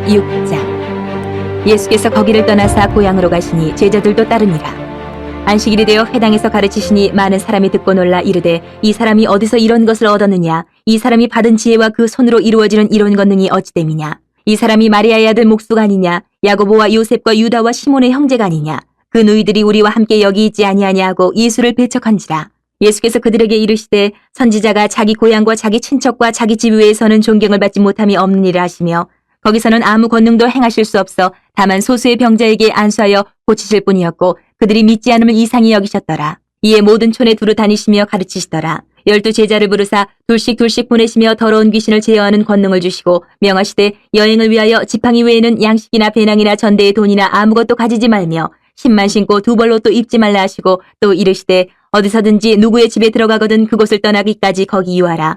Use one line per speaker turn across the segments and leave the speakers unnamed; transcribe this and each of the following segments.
6장. 예수께서 거기를 떠나사 고향으로 가시니 제자들도 따르니라. 안식일이 되어 회당에서 가르치시니 많은 사람이 듣고 놀라 이르되 이 사람이 어디서 이런 것을 얻었느냐? 이 사람이 받은 지혜와 그 손으로 이루어지는 이런 권능이 어찌됨이냐? 이 사람이 마리아의 아들 목수가 아니냐? 야고보와 요셉과 유다와 시몬의 형제가 아니냐? 그 누이들이 우리와 함께 여기 있지 아니하냐 하고 예수를 배척한지라. 예수께서 그들에게 이르시되 선지자가 자기 고향과 자기 친척과 자기 집 외에서는 존경을 받지 못함이 없는 일을 하시며 거기서는 아무 권능도 행하실 수 없어 다만 소수의 병자에게 안수하여 고치실 뿐이었고 그들이 믿지 않음을 이상히 여기셨더라. 이에 모든 촌에 두루 다니시며 가르치시더라. 12 제자를 부르사 둘씩 보내시며 더러운 귀신을 제어하는 권능을 주시고 명하시되 여행을 위하여 지팡이 외에는 양식이나 배낭이나 전대의 돈이나 아무것도 가지지 말며 신만 신고 두 벌로 또 입지 말라 하시고 또 이르시되 어디서든지 누구의 집에 들어가거든 그곳을 떠나기까지 거기 유하라.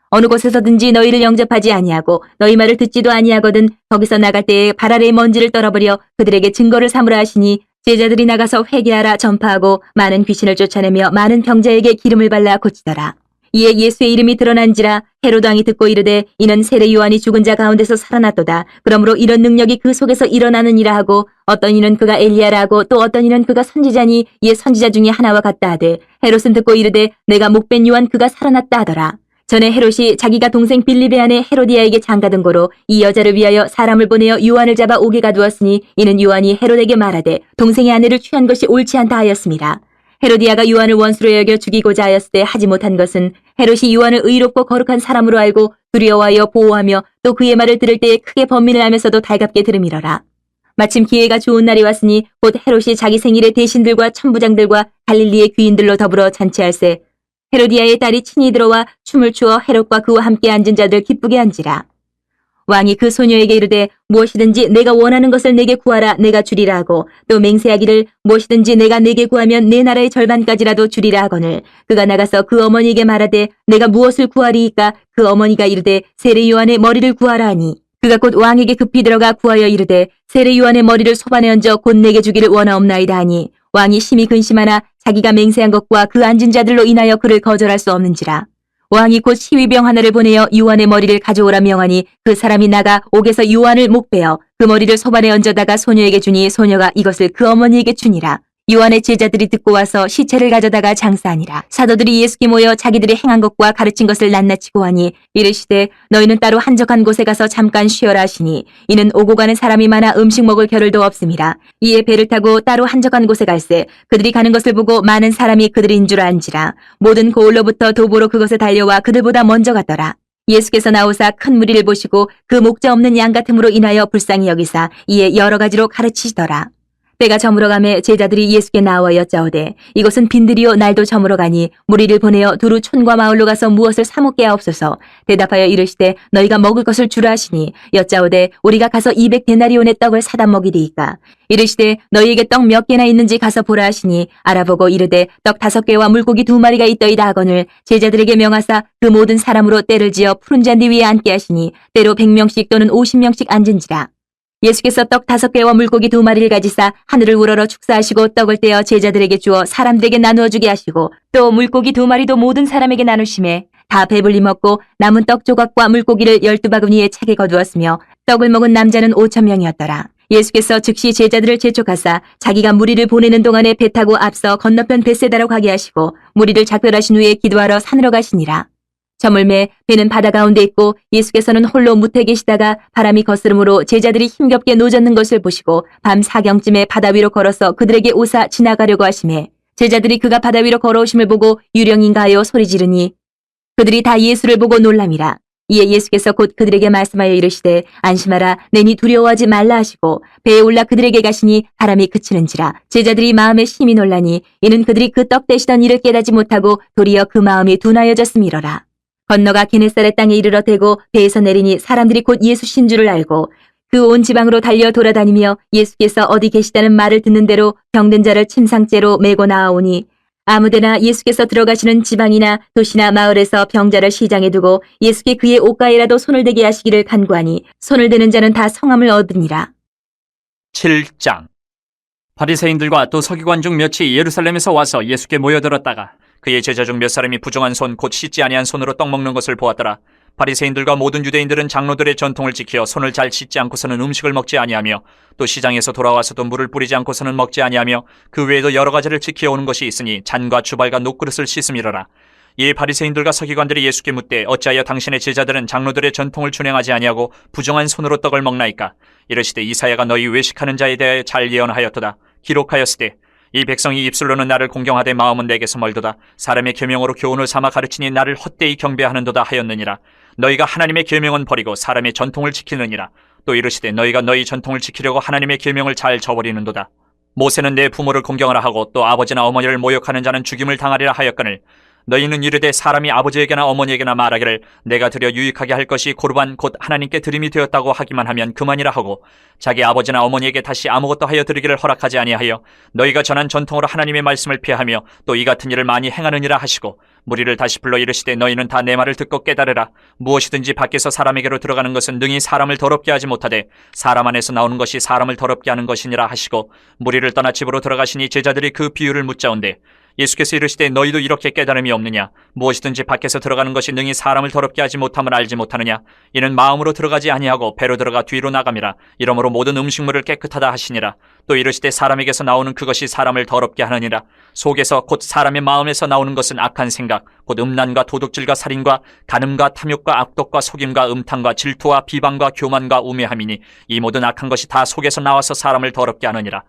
어느 곳에서든지 너희를 영접하지 아니하고 너희 말을 듣지도 아니하거든 거기서 나갈 때에 발 아래의 먼지를 떨어버려 그들에게 증거를 삼으라 하시니 제자들이 나가서 회개하라 전파하고 많은 귀신을 쫓아내며 많은 병자에게 기름을 발라 고치더라. 이에 예수의 이름이 드러난지라 헤로드 왕이 듣고 이르되 이는 세례 요한이 죽은 자 가운데서 살아났도다. 그러므로 이런 능력이 그 속에서 일어나느니라 하고 어떤 이는 그가 엘리야라 하고 또 어떤 이는 그가 선지자니 이에 선지자 중에 하나와 같다 하되 헤롯은 듣고 이르되 내가 목벤 요한 그가 살아났다 하더라. 전에 헤롯이 자기가 동생 빌립의 아내 헤로디아에게 장가든 고로 이 여자를 위하여 사람을 보내어 요한을 잡아 옥에 가두었으니 이는 요한이 헤롯에게 말하되 동생의 아내를 취한 것이 옳지 않다 하였습니다. 헤로디아가 요한을 원수로 여겨 죽이고자 하였을 때 하지 못한 것은 헤롯이 요한을 의롭고 거룩한 사람으로 알고 두려워하여 보호하며 또 그의 말을 들을 때에 크게 번민을 하면서도 달갑게 들음이러라. 마침 기회가 좋은 날이 왔으니 곧 헤롯이 자기 생일에 대신들과 천부장들과 갈릴리의 귀인들로 더불어 잔치할세 헤로디아의 딸이 친히 들어와 춤을 추어 헤롯과 그와 함께 앉은 자들 기쁘게 한지라. 왕이 그 소녀에게 이르되 무엇이든지 내가 원하는 것을 내게 구하라 내가 주리라 하고 또 맹세하기를 무엇이든지 내가 내게 구하면 내 나라의 절반까지라도 주리라 하거늘 그가 나가서 그 어머니에게 말하되 내가 무엇을 구하리이까 그 어머니가 이르되 세례 요한의 머리를 구하라 하니 그가 곧 왕에게 급히 들어가 구하여 이르되 세례 요한의 머리를 소반에 얹어 곧 내게 주기를 원하옵나이다 하니 왕이 심히 근심하나 자기가 맹세한 것과 그 앉은 자들로 인하여 그를 거절할 수 없는지라. 왕이 곧 시위병 하나를 보내어 요한의 머리를 가져오라 명하니 그 사람이 나가 옥에서 요한을 목베어 그 머리를 소반에 얹어다가 소녀에게 주니 소녀가 이것을 그 어머니에게 주니라. 요한의 제자들이 듣고 와서 시체를 가져다가 장사하니라. 사도들이 예수께 모여 자기들이 행한 것과 가르친 것을 낱낱이 고하니 이르시되 너희는 따로 한적한 곳에 가서 잠깐 쉬어라 하시니 이는 오고 가는 사람이 많아 음식 먹을 겨를도 없음이라. 이에 배를 타고 따로 한적한 곳에 갈새 그들이 가는 것을 보고 많은 사람이 그들인 줄 안지라. 모든 고을로부터 도보로 그것에 달려와 그들보다 먼저 갔더라. 예수께서 나오사 큰 무리를 보시고 그 목자 없는 양 같음으로 인하여 불쌍히 여기사 이에 여러 가지로 가르치시더라. 때가 저물어가매 제자들이 예수께 나와 여짜오되 이것은 빈들이요 날도 저물어가니 무리를 보내어 두루 촌과 마을로 가서 무엇을 사 먹게 하옵소서. 대답하여 이르시되 너희가 먹을 것을 주라 하시니 여짜오되 우리가 가서 200데나리온의 떡을 사다 먹이리이까. 이르시되 너희에게 떡 몇 개나 있는지 가서 보라 하시니 알아보고 이르되 떡 5개와 물고기 2마리가 있더이다 하거늘 제자들에게 명하사 그 모든 사람으로 때를 지어 푸른 잔디 위에 앉게 하시니 때로 100명씩 또는 50명씩 앉은지라. 예수께서 떡 5개와 물고기 2마리를 가지사 하늘을 우러러 축사하시고 떡을 떼어 제자들에게 주어 사람들에게 나누어 주게 하시고 또 물고기 2마리도 모든 사람에게 나누시매 다 배불리 먹고 남은 떡 조각과 물고기를 12바구니에 차게 거두었으며 떡을 먹은 남자는 5,000명이었더라. 예수께서 즉시 제자들을 재촉하사 자기가 무리를 보내는 동안에 배 타고 앞서 건너편 벳세다로 가게 하시고 무리를 작별하신 후에 기도하러 산으로 가시니라. 저물매 배는 바다 가운데 있고 예수께서는 홀로 무태 계시다가 바람이 거스름으로 제자들이 힘겹게 노젓는 것을 보시고 밤 4경쯤에 바다 위로 걸어서 그들에게 오사 지나가려고 하시매 제자들이 그가 바다 위로 걸어오심을 보고 유령인가 하여 소리 지르니 그들이 다 예수를 보고 놀람이라. 이에 예수께서 곧 그들에게 말씀하여 이르시되 안심하라 내니 두려워하지 말라 하시고 배에 올라 그들에게 가시니 바람이 그치는지라. 제자들이 마음에 심히 놀라니 이는 그들이 그 떡 되시던 일을 깨닫지 못하고 도리어 그 마음이 둔하여졌음이로라. 건너가 게네사렛 땅에 이르러 대고 배에서 내리니 사람들이 곧 예수신 줄을 알고 그 온 지방으로 달려 돌아다니며 예수께서 어디 계시다는 말을 듣는 대로 병든 자를 침상째로 메고 나아오니 아무데나 예수께서 들어가시는 지방이나 도시나 마을에서 병자를 시장에 두고 예수께 그의 옷가에라도 손을 대게 하시기를 간구하니 손을 대는 자는 다 성함을 얻으니라.
7장. 바리새인들과 또 서기관 중 몇이 예루살렘에서 와서 예수께 모여들었다가 그의 제자 중 몇 사람이 부정한 손 곧 씻지 아니한 손으로 떡 먹는 것을 보았더라. 바리새인들과 모든 유대인들은 장로들의 전통을 지켜 손을 잘 씻지 않고서는 음식을 먹지 아니하며 또 시장에서 돌아와서도 물을 뿌리지 않고서는 먹지 아니하며 그 외에도 여러 가지를 지켜오는 것이 있으니 잔과 주발과 녹그릇을 씻음이로라. 이에 바리새인들과 서기관들이 예수께 묻되 어찌하여 당신의 제자들은 장로들의 전통을 준행하지 아니하고 부정한 손으로 떡을 먹나이까? 이르시되 이사야가 너희 외식하는 자에 대하여 잘 예언하였도다. 기록하였으되 이 백성이 입술로는 나를 공경하되 마음은 내게서 멀도다. 사람의 계명으로 교훈을 삼아 가르치니 나를 헛되이 경배하는도다 하였느니라. 너희가 하나님의 계명은 버리고 사람의 전통을 지키느니라. 또 이르시되 너희가 너희 전통을 지키려고 하나님의 계명을 잘 저버리는도다. 모세는 내 부모를 공경하라 하고 또 아버지나 어머니를 모욕하는 자는 죽임을 당하리라 하였거늘 너희는 이르되 사람이 아버지에게나 어머니에게나 말하기를 내가 드려 유익하게 할 것이 고르반 곧 하나님께 드림이 되었다고 하기만 하면 그만이라 하고 자기 아버지나 어머니에게 다시 아무것도 하여 드리기를 허락하지 아니하여 너희가 전한 전통으로 하나님의 말씀을 피하며 또 이 같은 일을 많이 행하느니라 하시고 무리를 다시 불러 이르시되 너희는 다 내 말을 듣고 깨달으라. 무엇이든지 밖에서 사람에게로 들어가는 것은 능히 사람을 더럽게 하지 못하되 사람 안에서 나오는 것이 사람을 더럽게 하는 것이니라 하시고 무리를 떠나 집으로 들어가시니 제자들이 그 비유를 묻자온대 예수께서 이르시되 너희도 이렇게 깨달음이 없느냐? 무엇이든지 밖에서 들어가는 것이 능히 사람을 더럽게 하지 못함을 알지 못하느냐? 이는 마음으로 들어가지 아니하고 배로 들어가 뒤로 나감이라. 이러므로 모든 음식물을 깨끗하다 하시니라. 또 이르시되 사람에게서 나오는 그것이 사람을 더럽게 하느니라. 속에서 곧 사람의 마음에서 나오는 것은 악한 생각, 곧 음란과 도둑질과 살인과 간음과 탐욕과 악독과 속임과 음탕과 질투와 비방과 교만과 우매함이니 이 모든 악한 것이 다 속에서 나와서 사람을 더럽게 하느니라.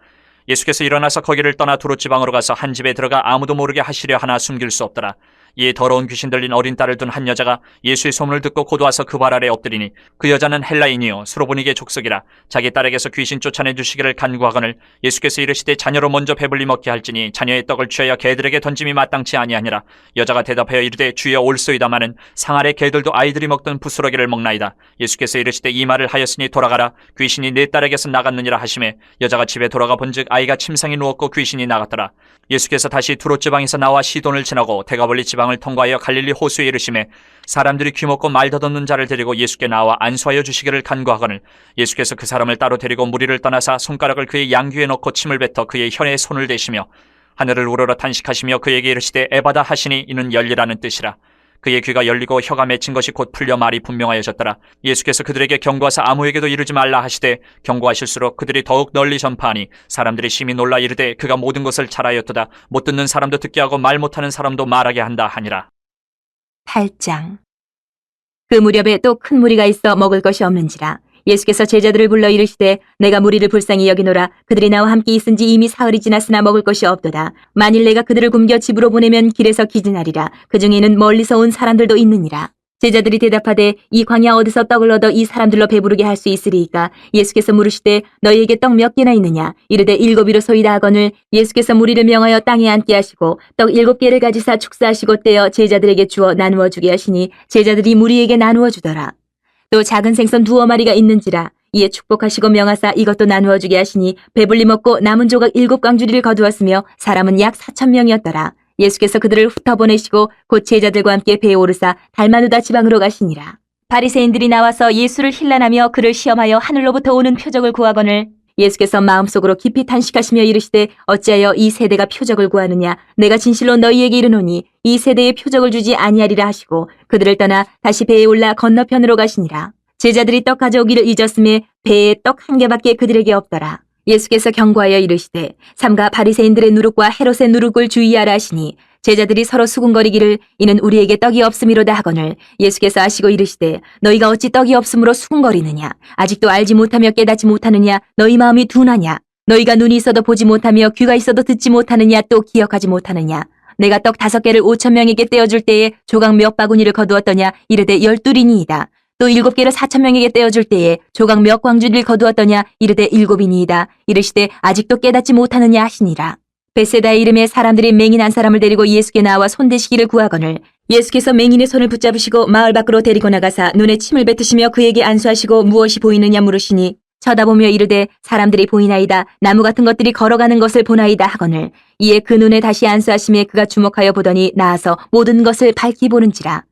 예수께서 일어나서 거기를 떠나 두롯지방으로 가서 한 집에 들어가 아무도 모르게 하시려 하나 숨길 수 없더라. 이에 더러운 귀신 들린 어린 딸을 둔 한 여자가 예수의 소문을 듣고 곧 와서 그 발 아래 엎드리니 그 여자는 헬라인이요 수로보니게 족속이라. 자기 딸에게서 귀신 쫓아내 주시기를 간구하거늘 예수께서 이르시되 자녀로 먼저 배불리 먹게 할지니 자녀의 떡을 취하여 개들에게 던짐이 마땅치 아니하니라. 여자가 대답하여 이르되 주여 올소이다마는 상 아래 개들도 아이들이 먹던 부스러기를 먹나이다. 예수께서 이르시되 이 말을 하였으니 돌아가라. 귀신이 내 딸에게서 나갔느니라 하시매 여자가 집에 돌아가 본즉 아이가 침상에 누웠고 귀신이 나갔더라. 예수께서 다시 두롯지방에서 나와 시돈을 지나고 대가볼리 지방을 통과하여 갈릴리 호수에 이르시매 사람들이 귀먹고 말 더듬는 자를 데리고 예수께 나와 안수하여 주시기를 간구하거늘 예수께서 그 사람을 따로 데리고 무리를 떠나사 손가락을 그의 양귀에 넣고 침을 뱉어 그의 혀에 손을 대시며 하늘을 우러러 탄식하시며 그에게 이르시되 에바다 하시니 이는 열리라는 뜻이라. 그의 귀가 열리고 혀가 맺힌 것이 곧 풀려 말이 분명하여졌더라. 예수께서 그들에게 경고하사 아무에게도 이르지 말라 하시되 경고하실수록 그들이 더욱 널리 전파하니 사람들이 심히 놀라 이르되 그가 모든 것을 잘하였도다. 못 듣는 사람도 듣게 하고 말 못하는 사람도 말하게 한다 하니라.
8장. 그 무렵에 또 큰 무리가 있어 먹을 것이 없는지라. 예수께서 제자들을 불러 이르시되 내가 무리를 불쌍히 여기노라. 그들이 나와 함께 있은지 이미 사흘이 지났으나 먹을 것이 없도다. 만일 내가 그들을 굶겨 집으로 보내면 길에서 기진하리라. 그 중에는 멀리서 온 사람들도 있느니라. 제자들이 대답하되 이 광야 어디서 떡을 얻어 이 사람들로 배부르게 할 수 있으리이까? 예수께서 물으시되 너희에게 떡 몇 개나 있느냐? 이르되 7이로소이다 하거늘 예수께서 무리를 명하여 땅에 앉게 하시고 떡 7개를 가지사 축사하시고 떼어 제자들에게 주어 나누어 주게 하시니 제자들이 무리에게 나누어 주더라. 또 작은 생선 2마리가 있는지라. 이에 축복하시고 명하사 이것도 나누어 주게 하시니 배불리 먹고 남은 조각 7광주리를 거두었으며 사람은 약 4,000명이었더라. 예수께서 그들을 흩어보내시고 곧 제자들과 함께 배에 오르사 달마누다 지방으로 가시니라. 바리새인들이 나와서 예수를 힐난하며 그를 시험하여 하늘로부터 오는 표적을 구하거늘 예수께서 마음속으로 깊이 탄식하시며 이르시되 어찌하여 이 세대가 표적을 구하느냐? 내가 진실로 너희에게 이르노니 이 세대에 표적을 주지 아니하리라 하시고 그들을 떠나 다시 배에 올라 건너편으로 가시니라. 제자들이 떡 가져오기를 잊었음에 배에 떡 1개밖에 그들에게 없더라. 예수께서 경고하여 이르시되 삼가 바리새인들의 누룩과 헤롯의 누룩을 주의하라 하시니 제자들이 서로 수군거리기를 이는 우리에게 떡이 없음이로다 하거늘 예수께서 아시고 이르시되 너희가 어찌 떡이 없음으로 수군거리느냐? 아직도 알지 못하며 깨닫지 못하느냐? 너희 마음이 둔하냐? 너희가 눈이 있어도 보지 못하며 귀가 있어도 듣지 못하느냐? 또 기억하지 못하느냐? 내가 떡 5개를 5,000명에게 떼어줄 때에 조각 몇 바구니를 거두었더냐? 이르되 12이니이다. 또 7개를 4,000명에게 떼어줄 때에 조각 몇 광주리를 거두었더냐? 이르되 7이니이다. 이르시되 아직도 깨닫지 못하느냐 하시니라. 벳세다의 이름에 사람들이 맹인 한 사람을 데리고 예수께 나와 손대시기를 구하거늘 예수께서 맹인의 손을 붙잡으시고 마을 밖으로 데리고 나가사 눈에 침을 뱉으시며 그에게 안수하시고 무엇이 보이느냐 물으시니 쳐다보며 이르되 사람들이 보이나이다. 나무 같은 것들이 걸어가는 것을 보나이다 하거늘 이에 그 눈에 다시 안수하심에 그가 주목하여 보더니 나아서 모든 것을 밝히 보는지라.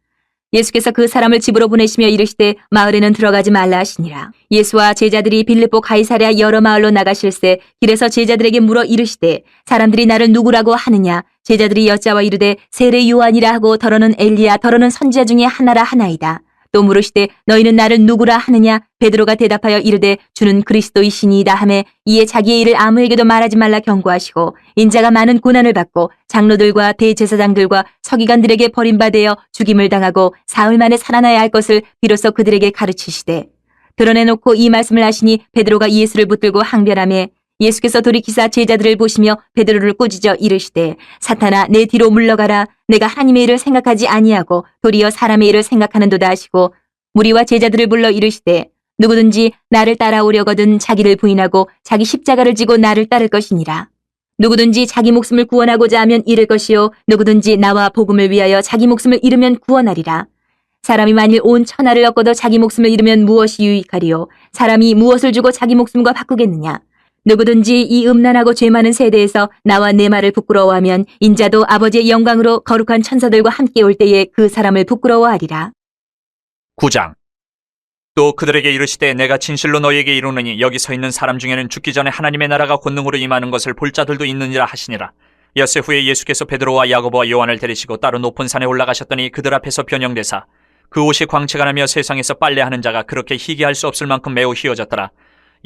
예수께서 그 사람을 집으로 보내시며 이르시되 마을에는 들어가지 말라 하시니라. 예수와 제자들이 빌립보 가이사랴 여러 마을로 나가실새 길에서 제자들에게 물어 이르시되 사람들이 나를 누구라고 하느냐? 제자들이 여짜와 이르되 세례 요한이라 하고 더러는 엘리야 더러는 선지자 중에 하나라 하나이다. 또 물으시되 너희는 나를 누구라 하느냐? 베드로가 대답하여 이르되 주는 그리스도이시니이다 하매 이에 자기의 일을 아무에게도 말하지 말라 경고하시고 인자가 많은 고난을 받고 장로들과 대제사장들과 서기관들에게 버림받아 죽임을 당하고 사흘 만에 살아나야 할 것을 비로소 그들에게 가르치시되 드러내놓고 이 말씀을 하시니 베드로가 예수를 붙들고 항변하매 예수께서 돌이키사 제자들을 보시며 베드로를 꾸짖어 이르시되 사탄아 내 뒤로 물러가라. 내가 하나님의 일을 생각하지 아니하고 도리어 사람의 일을 생각하는도다 하시고 무리와 제자들을 불러 이르시되 누구든지 나를 따라오려거든 자기를 부인하고 자기 십자가를 지고 나를 따를 것이니라. 누구든지 자기 목숨을 구원하고자 하면 잃을 것이요 누구든지 나와 복음을 위하여 자기 목숨을 잃으면 구원하리라. 사람이 만일 온 천하를 얻고도 자기 목숨을 잃으면 무엇이 유익하리요? 사람이 무엇을 주고 자기 목숨과 바꾸겠느냐? 누구든지 이 음란하고 죄 많은 세대에서 나와 내 말을 부끄러워하면 인자도 아버지의 영광으로 거룩한 천사들과 함께 올 때에 그 사람을 부끄러워하리라.
9장. 또 그들에게 이르시되 내가 진실로 너희에게 이르노니 여기 서 있는 사람 중에는 죽기 전에 하나님의 나라가 권능으로 임하는 것을 볼 자들도 있느니라 하시니라. 엿새 후에 예수께서 베드로와 야고보와 요한을 데리시고 따로 높은 산에 올라가셨더니 그들 앞에서 변형되사 그 옷이 광채가 나며 세상에서 빨래하는 자가 그렇게 희귀할 수 없을 만큼 매우 희어졌더라.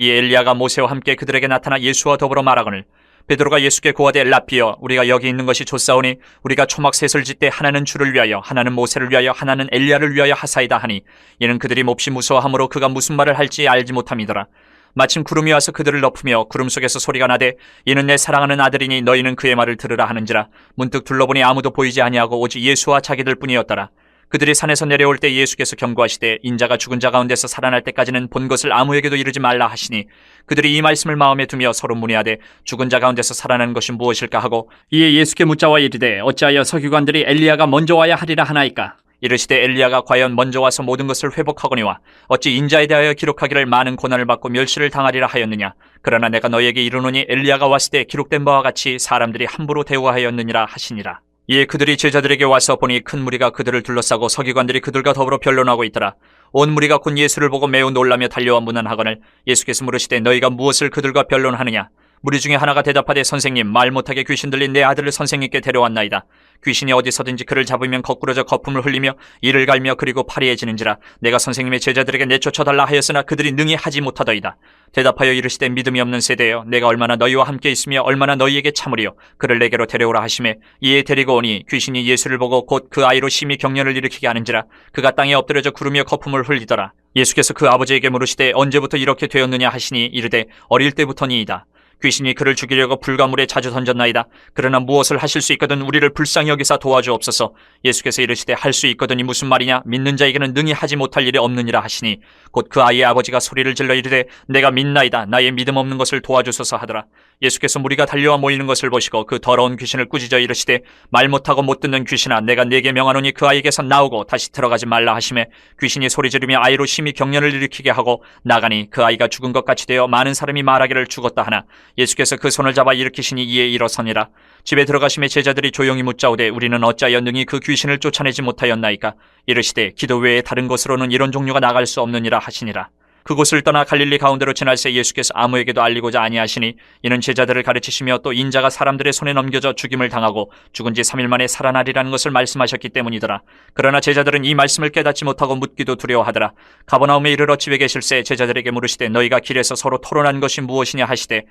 이 엘리야가 모세와 함께 그들에게 나타나 예수와 더불어 말하거늘 베드로가 예수께 고하되 라피여 우리가 여기 있는 것이 좋사오니 우리가 초막 셋을 짓되 하나는 주를 위하여 하나는 모세를 위하여 하나는 엘리야를 위하여 하사이다 하니 이는 그들이 몹시 무서워하므로 그가 무슨 말을 할지 알지 못함이더라. 마침 구름이 와서 그들을 덮으며 구름 속에서 소리가 나되 이는 내 사랑하는 아들이니 너희는 그의 말을 들으라 하는지라. 문득 둘러보니 아무도 보이지 아니하고 오직 예수와 자기들 뿐이었더라. 그들이 산에서 내려올 때 예수께서 경고하시되 인자가 죽은 자 가운데서 살아날 때까지는 본 것을 아무에게도 이르지 말라 하시니 그들이 이 말씀을 마음에 두며 서로 문의하되 죽은 자 가운데서 살아나는 것이 무엇일까 하고 이에 예수께 묻자와 이르되 어찌하여 서기관들이 엘리야가 먼저 와야 하리라 하나이까? 이르시되 엘리야가 과연 먼저 와서 모든 것을 회복하거니와 어찌 인자에 대하여 기록하기를 많은 고난을 받고 멸시를 당하리라 하였느냐? 그러나 내가 너희에게 이르노니 엘리야가 왔을 때 기록된 바와 같이 사람들이 함부로 대우하였느니라 하시니라. 이에 그들이 제자들에게 와서 보니 큰 무리가 그들을 둘러싸고 서기관들이 그들과 더불어 변론하고 있더라. 온 무리가 곧 예수를 보고 매우 놀라며 달려와 문안하거늘 예수께서 물으시되 너희가 무엇을 그들과 변론하느냐? 무리 중에 하나가 대답하되 선생님 말 못하게 귀신 들린 내 아들을 선생님께 데려왔나이다. 귀신이 어디서든지 그를 잡으면 거꾸러져 거품을 흘리며 이를 갈며 그리고 파리해지는지라. 내가 선생님의 제자들에게 내쫓아달라 하였으나 그들이 능히 하지 못하더이다. 대답하여 이르시되 믿음이 없는 세대여 내가 얼마나 너희와 함께 있으며 얼마나 너희에게 참으리요. 그를 내게로 데려오라 하시매 이에 데리고 오니 귀신이 예수를 보고 곧 그 아이로 심히 경련을 일으키게 하는지라. 그가 땅에 엎드려져 구르며 거품을 흘리더라. 예수께서 그 아버지에게 물으시되 언제부터 이렇게 되었느냐 하시니 이르되 어릴 때부터니이다. 귀신이 그를 죽이려고 불가물에 자주 던졌나이다. 그러나 무엇을 하실 수 있거든 우리를 불쌍히 여기사 도와주옵소서. 예수께서 이르시되 할 수 있거든이 무슨 말이냐? 믿는 자에게는 능히 하지 못할 일이 없느니라 하시니 곧 그 아이의 아버지가 소리를 질러 이르되 내가 믿나이다. 나의 믿음 없는 것을 도와주소서 하더라. 예수께서 무리가 달려와 모이는 것을 보시고 그 더러운 귀신을 꾸짖어 이르시되 말 못하고 못 듣는 귀신아 내가 네게 명하노니 그 아이에게서 나오고 다시 들어가지 말라 하시매 귀신이 소리 지르며 아이로 심히 경련을 일으키게 하고 나가니 그 아이가 죽은 것 같이 되어 많은 사람이 말하기를 죽었다 하나 예수께서 그 손을 잡아 일으키시니 이에 일어서니라. 집에 들어가심에 제자들이 조용히 묻자오되 우리는 어찌하여 능히 그 귀신을 쫓아내지 못하였나이까? 이르시되 기도 외에 다른 곳으로는 이런 종류가 나갈 수 없느니라 하시니라. 그곳을 떠나 갈릴리 가운데로 지날새 예수께서 아무에게도 알리고자 아니하시니 이는 제자들을 가르치시며 또 인자가 사람들의 손에 넘겨져 죽임을 당하고 죽은 지 3일 만에 살아나리라는 것을 말씀하셨기 때문이더라. 그러나 제자들은 이 말씀을 깨닫지 못하고 묻기도 두려워하더라. 가버나움에 이르러 집에 계실새 제자들에게 물으시되 너희가 길에서 서로 토론한 것이 무엇이냐 하시되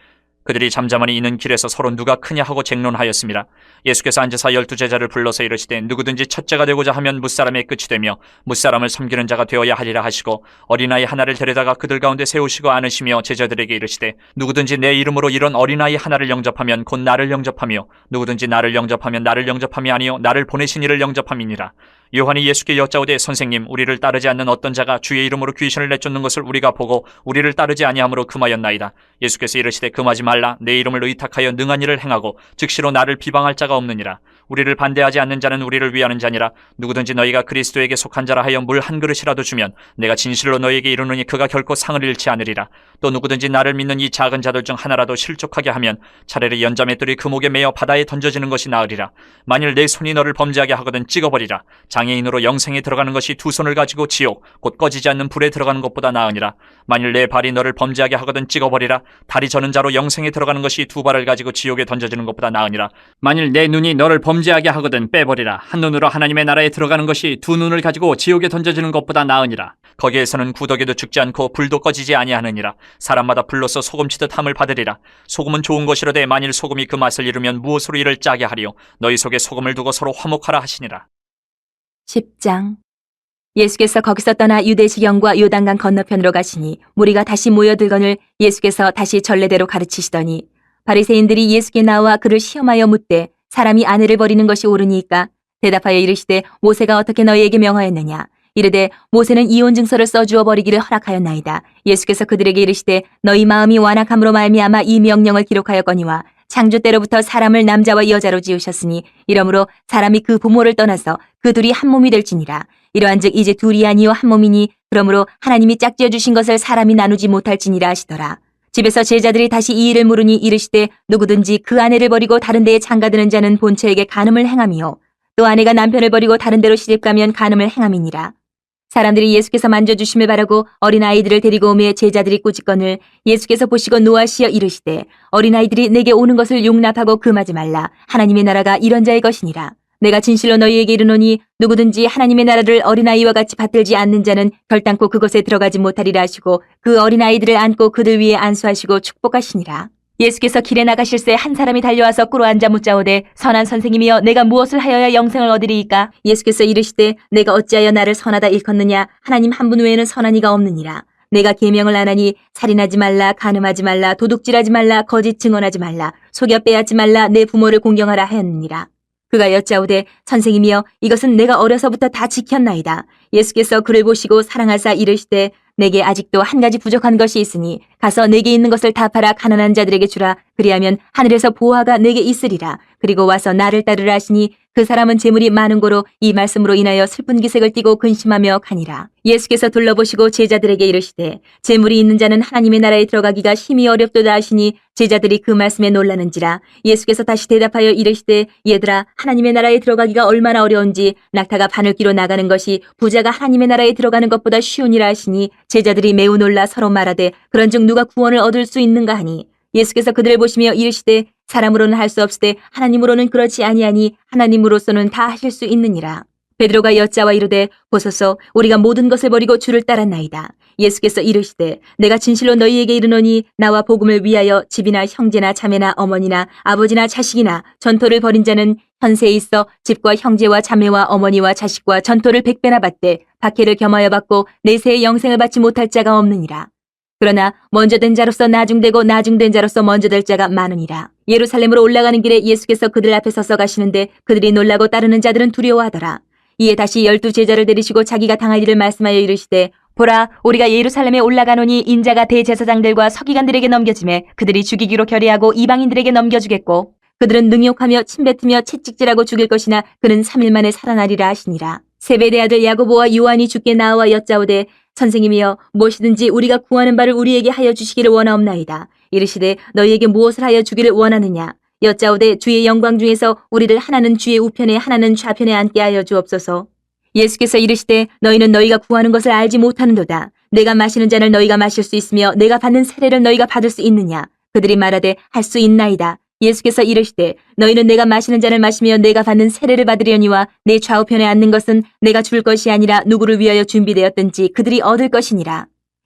그들이 잠잠하니 이는 길에서 서로 누가 크냐 하고 쟁론하였습니다. 예수께서 앉으사 12제자를 불러서 이르시되 누구든지 첫째가 되고자 하면 무사람의 끝이 되며 무사람을 섬기는 자가 되어야 하리라 하시고 어린아이 하나를 데려다가 그들 가운데 세우시고 안으시며 제자들에게 이르시되 누구든지 내 이름으로 이런 어린아이 하나를 영접하면 곧 나를 영접하며 누구든지 나를 영접하면 나를 영접함이 아니요 나를 보내신 이를 영접함이니라. 요한이 예수께 여짜오되 선생님 우리를 따르지 않는 어떤 자가 주의 이름으로 귀신을 내쫓는 것을 우리가 보고 우리를 따르지 아니하므로 금하였나이다. 예수께서 이르시되 금하지 말라. 내 이름을 의탁하여 능한 일을 행하고 즉시로 나를 비방할 자가 없느니라. 우리를 반대하지 않는 자는 우리를 위하는 자니라. 누구든지 너희가 그리스도에게 속한 자라 하여 물 한 그릇이라도 주면 내가 진실로 너희에게 이르노니 그가 결코 상을 잃지 않으리라. 또 누구든지 나를 믿는 이 작은 자들 중 하나라도 실족하게 하면 차라리 연자맷돌이 그 목에 매어 바다에 던져지는 것이 나으리라. 만일 내 손이 너를 범죄하게 하거든 찍어버리라. 장애인으로 영생에 들어가는 것이 두 손을 가지고 지옥 곧 꺼지지 않는 불에 들어가는 것보다 나으니라. 만일 내 발이 너를 범죄하게 하거든 찍어버리라. 다리 저는 자로 영생에 들어가는 것이 두 발을 가지고 지옥에 던져지는 것보다 나으니라. 만일 내 눈이 너를 범죄하게 하거든 빼버리라. 한 눈으로 하나님의 나라에 들어가는 것이 두 눈을 가지고 지옥에 던져지는 것보다 나으니라. 거기에서는 구더기도 죽지 않고 불도 꺼지지 아니하느니라. 사람마다 불로서 소금치듯 함을 받으리라. 소금은 좋은 것이로되 만일 소금이 그 맛을 잃으면 무엇으로 이를 짜게 하리요. 너희 속에 소금을 두고 서로 화목하라 하시니라.
10장. 예수께서 거기서 떠나 유대지경과 요단강 건너편으로 가시니 무리가 다시 모여들거늘 예수께서 다시 전례대로 가르치시더니 바리새인들이 예수께 나와 그를 시험하여 묻되 사람이 아내를 버리는 것이 옳으니까 대답하여 이르시되 모세가 어떻게 너희에게 명하였느냐. 이르되 모세는 이혼 증서를 써주어 버리기를 허락하였나이다. 예수께서 그들에게 이르시되 너희 마음이 완악함으로 말미암아 이 명령을 기록하였거니와 창조 때로부터 사람을 남자와 여자로 지으셨으니 이러므로 사람이 그 부모를 떠나서 그 둘이 한 몸이 될지니라. 이러한즉 이제 둘이 아니요 한 몸이니 그러므로 하나님이 짝지어 주신 것을 사람이 나누지 못할지니라 하시더라. 집에서 제자들이 다시 이 일을 물으니 이르시되 누구든지 그 아내를 버리고 다른 데에 장가드는 자는 본처에게 간음을 행함이요 또 아내가 남편을 버리고 다른 데로 시집가면 간음을 행함이니라. 사람들이 예수께서 만져주심을 바라고 어린아이들을 데리고 오매 제자들이 꾸짖거늘 예수께서 보시고 노하시어 이르시되 어린아이들이 내게 오는 것을 용납하고 금하지 말라. 하나님의 나라가 이런 자의 것이니라. 내가 진실로 너희에게 이르노니 누구든지 하나님의 나라를 어린아이와 같이 받들지 않는 자는 결단코 그곳에 들어가지 못하리라 하시고 그 어린아이들을 안고 그들 위에 안수하시고 축복하시니라. 예수께서 길에 나가실새 한 사람이 달려와서 꿇어앉아 묻자오되 선한 선생님이여 내가 무엇을 하여야 영생을 얻으리이까. 예수께서 이르시되 내가 어찌하여 나를 선하다 일컫느냐. 하나님 한 분 외에는 선한 이가 없느니라. 내가 계명을 안 하니 살인하지 말라, 간음하지 말라, 도둑질하지 말라, 거짓 증언하지 말라, 속여 빼앗지 말라, 내 부모를 공경하라 하였느니라. 그가 여짜오되 선생님이여 이것은 내가 어려서부터 다 지켰나이다. 예수께서 그를 보시고 사랑하사 이르시되 내게 아직도 한 가지 부족한 것이 있으니 가서 내게 있는 것을 다 팔아 가난한 자들에게 주라. 그리하면 하늘에서 보화가 내게 있으리라. 그리고 와서 나를 따르라 하시니 그 사람은 재물이 많은 고로 이 말씀으로 인하여 슬픈 기색을 띠고 근심하며 가니라. 예수께서 둘러보시고 제자들에게 이르시되 재물이 있는 자는 하나님의 나라에 들어가기가 심히 어렵도다 하시니 제자들이 그 말씀에 놀라는지라. 예수께서 다시 대답하여 이르시되 얘들아 하나님의 나라에 들어가기가 얼마나 어려운지 낙타가 바늘기로 나가는 것이 부자가 하나님의 나라에 들어가는 것보다 쉬우니라 하시니 제자들이 매우 놀라 서로 말하되 그런즉 누가 구원을 얻을 수 있는가 하니 예수께서 그들을 보시며 이르시되 사람으로는 할 수 없으되 하나님으로는 그렇지 아니하니 하나님으로서는 다 하실 수 있느니라. 베드로가 여짜와 이르되 보소서 우리가 모든 것을 버리고 주를 따랐나이다. 예수께서 이르시되 내가 진실로 너희에게 이르노니 나와 복음을 위하여 집이나 형제나 자매나 어머니나 아버지나 자식이나 전토를 벌인 자는 현세에 있어 집과 형제와 자매와 어머니와 자식과 전토를 100배나 받되 박해를 겸하여 받고 내세의 영생을 받지 못할 자가 없느니라. 그러나 먼저 된 자로서 나중되고 나중된 자로서 먼저 될 자가 많으니라. 예루살렘으로 올라가는 길에 예수께서 그들 앞에 서서 가시는데 그들이 놀라고 따르는 자들은 두려워하더라. 이에 다시 12 제자를 데리시고 자기가 당할 일을 말씀하여 이르시되 보라 우리가 예루살렘에 올라가노니 인자가 대제사장들과 서기관들에게 넘겨지매 그들이 죽이기로 결의하고 이방인들에게 넘겨주겠고 그들은 능욕하며 침뱉으며 채찍질하고 죽일 것이나 그는 3일 만에 살아나리라 하시니라. 세베대 아들 야고보와 요한이 주께 나와 여짜오되 선생님이여 무엇이든지 우리가 구하는 바를 우리에게 하여 주시기를 원하옵나이다. 이르시되 너희에게 무엇을 하여 주기를 원하느냐. 여짜오되 주의 영광 중에서 우리를 하나는 주의 우편에 하나는 좌편에 앉게 하여 주옵소서. 예수께서 이르시되 너희는 너희가 구하는 것을 알지 못하는도다. 내가 마시는 잔을 너희가 마실 수 있으며 내가 받는 세례를 너희가 받을 수 있느냐. 그들이 말하되 할 수 있나이다. 예수께서 이르시되 너희는 내가 마시는 잔을 마시며 내가 받는 세례를 받으려니와 내 좌우편에 앉는 것은 내가 줄 것이 아니라 누구를 위하여 준비되었든지 그들이 얻을 것이니라.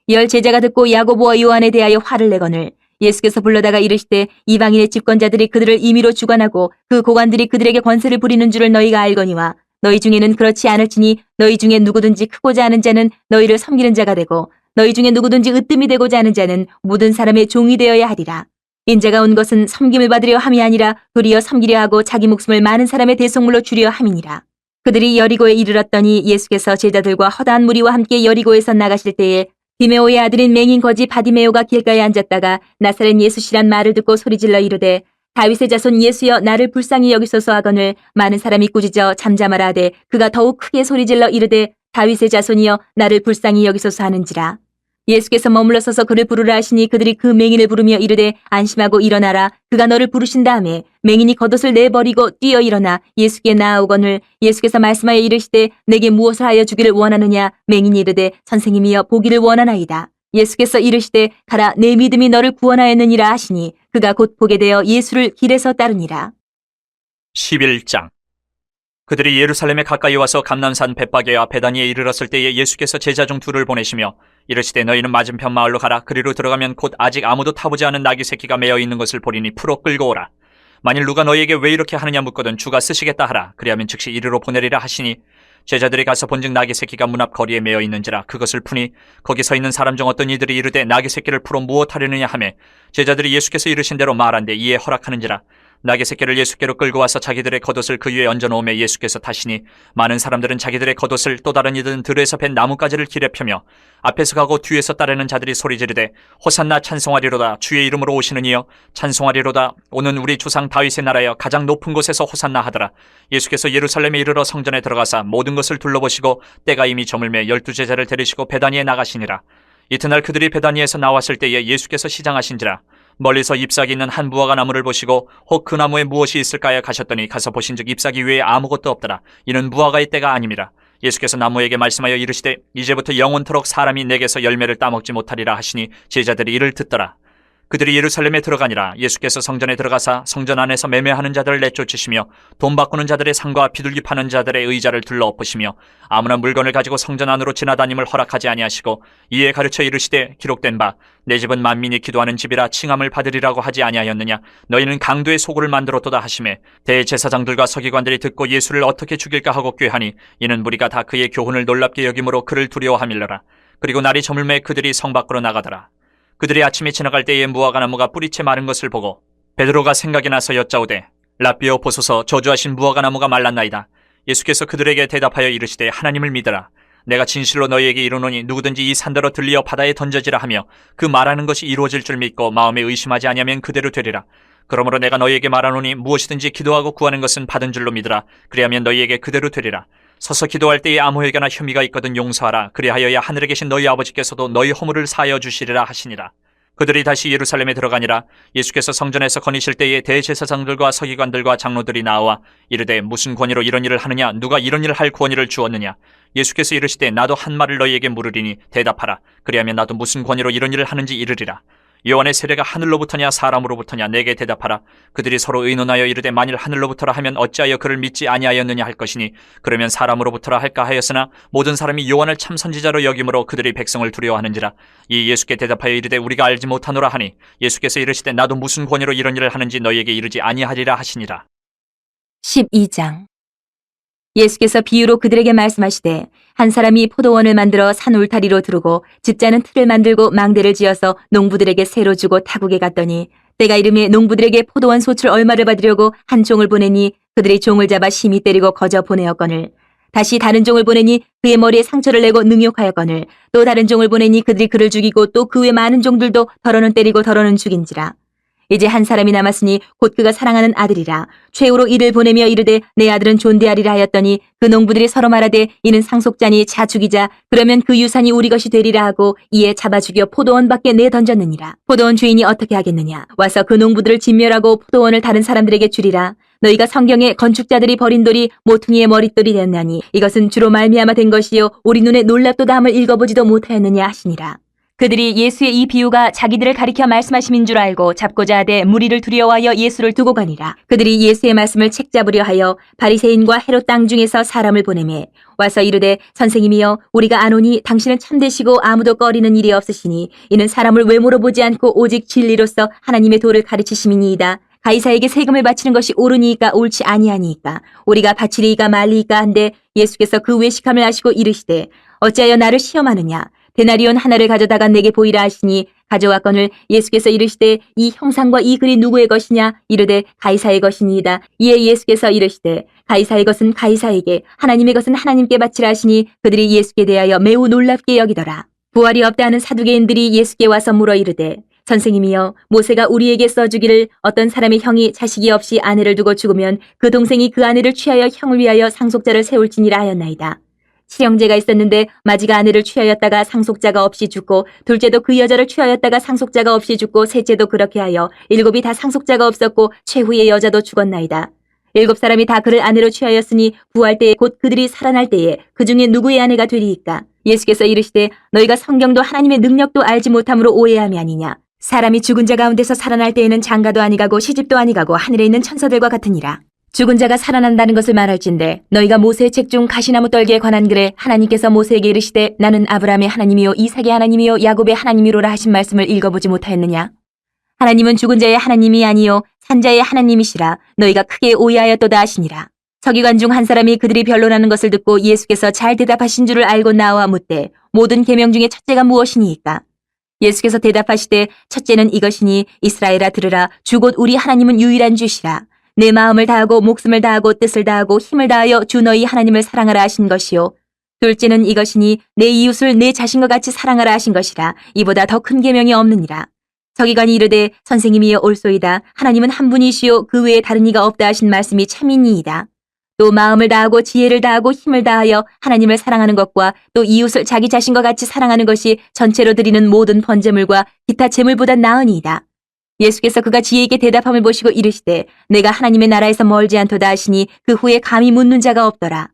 10 제자가 듣고 야고보와 요한에 대하여 화를 내거늘 예수께서 불러다가 이르시되 이방인의 집권자들이 그들을 임의로 주관하고 그 고관들이 그들에게 권세를 부리는 줄을 너희가 알거니와 너희 중에는 그렇지 않을지니 너희 중에 누구든지 크고자 하는 자는 너희를 섬기는 자가 되고 너희 중에 누구든지 으뜸이 되고자 하는 자는 모든 사람의 종이 되어야 하리라. 인자가 온 것은 섬김을 받으려 함이 아니라 도리어 섬기려 하고 자기 목숨을 많은 사람의 대속물로 주려 함이니라. 그들이 여리고에 이르렀더니 예수께서 제자들과 허다한 무리와 함께 여리고에서 나가실 때에 디메오의 아들인 맹인 거지 바디메오가 길가에 앉았다가 나사렛 예수시란 말을 듣고 소리질러 이르되 다윗의 자손 예수여 나를 불쌍히 여기소서 하거늘 많은 사람이 꾸짖어 잠잠하라 하되 그가 더욱 크게 소리질러 이르되 다윗의 자손이여 나를 불쌍히 여기소서 하는지라. 예수께서 머물러 서서 그를 부르라 하시니 그들이 그 맹인을 부르며 이르되 안심하고 일어나라. 그가 너를 부르신 다음에 맹인이 겉옷을 내버리고 뛰어 일어나 예수께 나아오거늘 예수께서 말씀하여 이르시되 내게 무엇을 하여 주기를 원하느냐. 맹인이 이르되 선생님이여 보기를 원하나이다. 예수께서 이르시되 가라 내 믿음이 너를 구원하였느니라 하시니 그가 곧 보게 되어 예수를 길에서 따르니라.
11장. 그들이 예루살렘에 가까이 와서 감람산 벳바게와 베다니에 이르렀을 때에 예수께서 제자 중 둘을 보내시며 이르시되 너희는 맞은편 마을로 가라. 그리로 들어가면 곧 아직 아무도 타보지 않은 나귀 새끼가 매어 있는 것을 보리니 풀어 끌고 오라. 만일 누가 너희에게 왜 이렇게 하느냐 묻거든 주가 쓰시겠다 하라. 그리하면 즉시 이리로 보내리라 하시니 제자들이 가서 본즉 나귀 새끼가 문 앞 거리에 매어 있는지라. 그것을 푸니 거기 서 있는 사람 중 어떤 이들이 이르되 나귀 새끼를 풀어 무엇하려느냐 하매 제자들이 예수께서 이르신 대로 말한데 이에 허락하는지라. 나귀 새끼를 예수께로 끌고 와서 자기들의 겉옷을 그 위에 얹어놓으며 예수께서 타시니 많은 사람들은 자기들의 겉옷을 또 다른 이들은 들에서 벤 나뭇가지를 길에 펴며 앞에서 가고 뒤에서 따르는 자들이 소리 지르되 호산나 찬송하리로다. 주의 이름으로 오시는 이여 찬송하리로다. 오는 우리 조상 다윗의 나라여 가장 높은 곳에서 호산나 하더라. 예수께서 예루살렘에 이르러 성전에 들어가사 모든 것을 둘러보시고 때가 이미 저물매 12제자를 데리시고 베다니에 나가시니라. 이튿날 그들이 베다니에서 나왔을 때에 예수께서 시장하신지라. 멀리서 잎사귀 있는 한 무화과 나무를 보시고 혹 그 나무에 무엇이 있을까요 가셨더니 가서 보신즉 잎사귀 외에 아무것도 없더라. 이는 무화과의 때가 아님이라. 예수께서 나무에게 말씀하여 이르시되 이제부터 영원토록 사람이 내게서 열매를 따먹지 못하리라 하시니 제자들이 이를 듣더라. 그들이 예루살렘에 들어가니라. 예수께서 성전에 들어가사 성전 안에서 매매하는 자들을 내쫓으시며 돈 바꾸는 자들의 상과 비둘기 파는 자들의 의자를 둘러 엎으시며 아무나 물건을 가지고 성전 안으로 지나다님을 허락하지 아니하시고 이에 가르쳐 이르시되 기록된 바 내 집은 만민이 기도하는 집이라 칭함을 받으리라고 하지 아니하였느냐. 너희는 강도의 소굴을 만들었도다 하시매 대제사장들과 서기관들이 듣고 예수를 어떻게 죽일까 하고 꾀하니 이는 무리가 다 그의 교훈을 놀랍게 여김으로 그를 두려워함일러라. 그리고 날이 저물매 그들이 성 밖으로 나가더라. 그들이 아침에 지나갈 때에 무화과 나무가 뿌리채 마른 것을 보고 베드로가 생각이 나서 여짜오되 라삐여 보소서 저주하신 무화과 나무가 말랐나이다. 예수께서 그들에게 대답하여 이르시되 하나님을 믿으라. 내가 진실로 너희에게 이르노니 누구든지 이 산더러 들리어 바다에 던져지라 하며 그 말하는 것이 이루어질 줄 믿고 마음에 의심하지 아니하면 그대로 되리라. 그러므로 내가 너희에게 말하노니 무엇이든지 기도하고 구하는 것은 받은 줄로 믿으라. 그리하면 너희에게 그대로 되리라. 서서 기도할 때에 아무 회개나 혐의가 있거든 용서하라. 그리하여야 하늘에 계신 너희 아버지께서도 너희 허물을 사하여 주시리라 하시니라. 그들이 다시 예루살렘에 들어가니라. 예수께서 성전에서 거니실 때에 대제사장들과 서기관들과 장로들이 나와 이르되 무슨 권위로 이런 일을 하느냐. 누가 이런 일을 할 권위를 주었느냐. 예수께서 이르시되 나도 한 말을 너희에게 물으리니 대답하라. 그리하면 나도 무슨 권위로 이런 일을 하는지 이르리라. 요한의 세례가 하늘로부터냐 사람으로부터냐 내게 대답하라. 그들이 서로 의논하여 이르되 만일 하늘로부터라 하면 어찌하여 그를 믿지 아니하였느냐 할 것이니 그러면 사람으로부터라 할까 하였으나 모든 사람이 요한을 참 선지자로 여김으로 그들이 백성을 두려워하는지라. 이 예수께 대답하여 이르되 우리가 알지 못하노라 하니 예수께서 이르시되 나도 무슨 권위로 이런 일을 하는지 너희에게 이르지 아니하리라 하시니라.
12장. 예수께서 비유로 그들에게 말씀하시되 한 사람이 포도원을 만들어 산 울타리로 두르고 집자는 틀을 만들고 망대를 지어서 농부들에게 새로 주고 타국에 갔더니 때가 이름에 농부들에게 포도원 소출 얼마를 받으려고 한 종을 보내니 그들이 종을 잡아 심히 때리고 거저 보내었거늘 다시 다른 종을 보내니 그의 머리에 상처를 내고 능욕하였거늘 또 다른 종을 보내니 그들이 그를 죽이고 또 그 외 많은 종들도 더러는 때리고 더러는 죽인지라. 이제 한 사람이 남았으니 곧 그가 사랑하는 아들이라. 최후로 이를 보내며 이르되 내 아들은 존대하리라 하였더니 그 농부들이 서로 말하되 이는 상속자니 자 죽이자. 그러면 그 유산이 우리 것이 되리라 하고 이에 잡아 죽여 포도원 밖에 내던졌느니라. 포도원 주인이 어떻게 하겠느냐. 와서 그 농부들을 진멸하고 포도원을 다른 사람들에게 주리라. 너희가 성경에 건축자들이 버린 돌이 모퉁이의 머릿돌이 되었나니 이것은 주로 말미암아 된 것이요 우리 눈에 놀랍도다 함을 읽어보지도 못하였느냐 하시니라. 그들이 예수의 이 비유가 자기들을 가리켜 말씀하심인 줄 알고 잡고자 하되 무리를 두려워하여 예수를 두고 가니라. 그들이 예수의 말씀을 책잡으려 하여 바리새인과 헤롯 땅 중에서 사람을 보내매 와서 이르되 선생님이여 우리가 아노니 당신은 참되시고 아무도 꺼리는 일이 없으시니 이는 사람을 외모로 보지 않고 오직 진리로서 하나님의 도를 가르치심이니이다. 가이사에게 세금을 바치는 것이 옳으니까 옳지 아니하니까 우리가 바치리이까 말리이까 한데 예수께서 그 외식함을 아시고 이르시되 어찌하여 나를 시험하느냐. 데나리온 하나를 가져다가 내게 보이라 하시니 가져왔거늘 예수께서 이르시되 이 형상과 이 글이 누구의 것이냐. 이르되 가이사의 것이니이다. 이에 예수께서 이르시되 가이사의 것은 가이사에게 하나님의 것은 하나님께 바치라 하시니 그들이 예수께 대하여 매우 놀랍게 여기더라. 부활이 없다 하는 사두개인들이 예수께 와서 물어 이르되 선생님이여 모세가 우리에게 써주기를 어떤 사람의 형이 자식이 없이 아내를 두고 죽으면 그 동생이 그 아내를 취하여 형을 위하여 상속자를 세울지니라 하였나이다. 실형제가 있었는데 마지가 아내를 취하였다가 상속자가 없이 죽고 둘째도 그 여자를 취하였다가 상속자가 없이 죽고 셋째도 그렇게 하여 일곱이 다 상속자가 없었고 최후의 여자도 죽었나이다. 일곱 사람이 다 그를 아내로 취하였으니 부활 때에 곧 그들이 살아날 때에 그 중에 누구의 아내가 되리이까? 예수께서 이르시되 너희가 성경도 하나님의 능력도 알지 못함으로 오해함이 아니냐. 사람이 죽은 자 가운데서 살아날 때에는 장가도 아니가고 시집도 아니가고 하늘에 있는 천사들과 같으니라. 죽은 자가 살아난다는 것을 말할진대 너희가 모세의 책 중 가시나무 떨기에 관한 글에 하나님께서 모세에게 이르시되 나는 아브라함의 하나님이요 이삭의 하나님이요 야곱의 하나님이로라 하신 말씀을 읽어보지 못하였느냐. 하나님은 죽은 자의 하나님이 아니요 산자의 하나님이시라 너희가 크게 오해하였도다 하시니라. 서기관 중 한 사람이 그들이 변론하는 것을 듣고 예수께서 잘 대답하신 줄을 알고 나와 묻되 모든 계명 중에 첫째가 무엇이니이까? 예수께서 대답하시되 첫째는 이것이니 이스라엘아 들으라 주 곧 우리 하나님은 유일한 주시라. 내 마음을 다하고 목숨을 다하고 뜻을 다하고 힘을 다하여 주 너희 하나님을 사랑하라 하신 것이요. 둘째는 이것이니 내 이웃을 내 자신과 같이 사랑하라 하신 것이라. 이보다 더 큰 계명이 없느니라. 서기관이 이르되 선생님이여 옳소이다. 하나님은 한 분이시요 그 외에 다른 이가 없다 하신 말씀이 참이니이다. 또 마음을 다하고 지혜를 다하고 힘을 다하여 하나님을 사랑하는 것과 또 이웃을 자기 자신과 같이 사랑하는 것이 전체로 드리는 모든 번제물과 기타 제물보다 나으니이다. 예수께서 그가 지혜있게 대답함을 보시고 이르시되 내가 하나님의 나라에서 멀지 않도다 하시니 그 후에 감히 묻는 자가 없더라.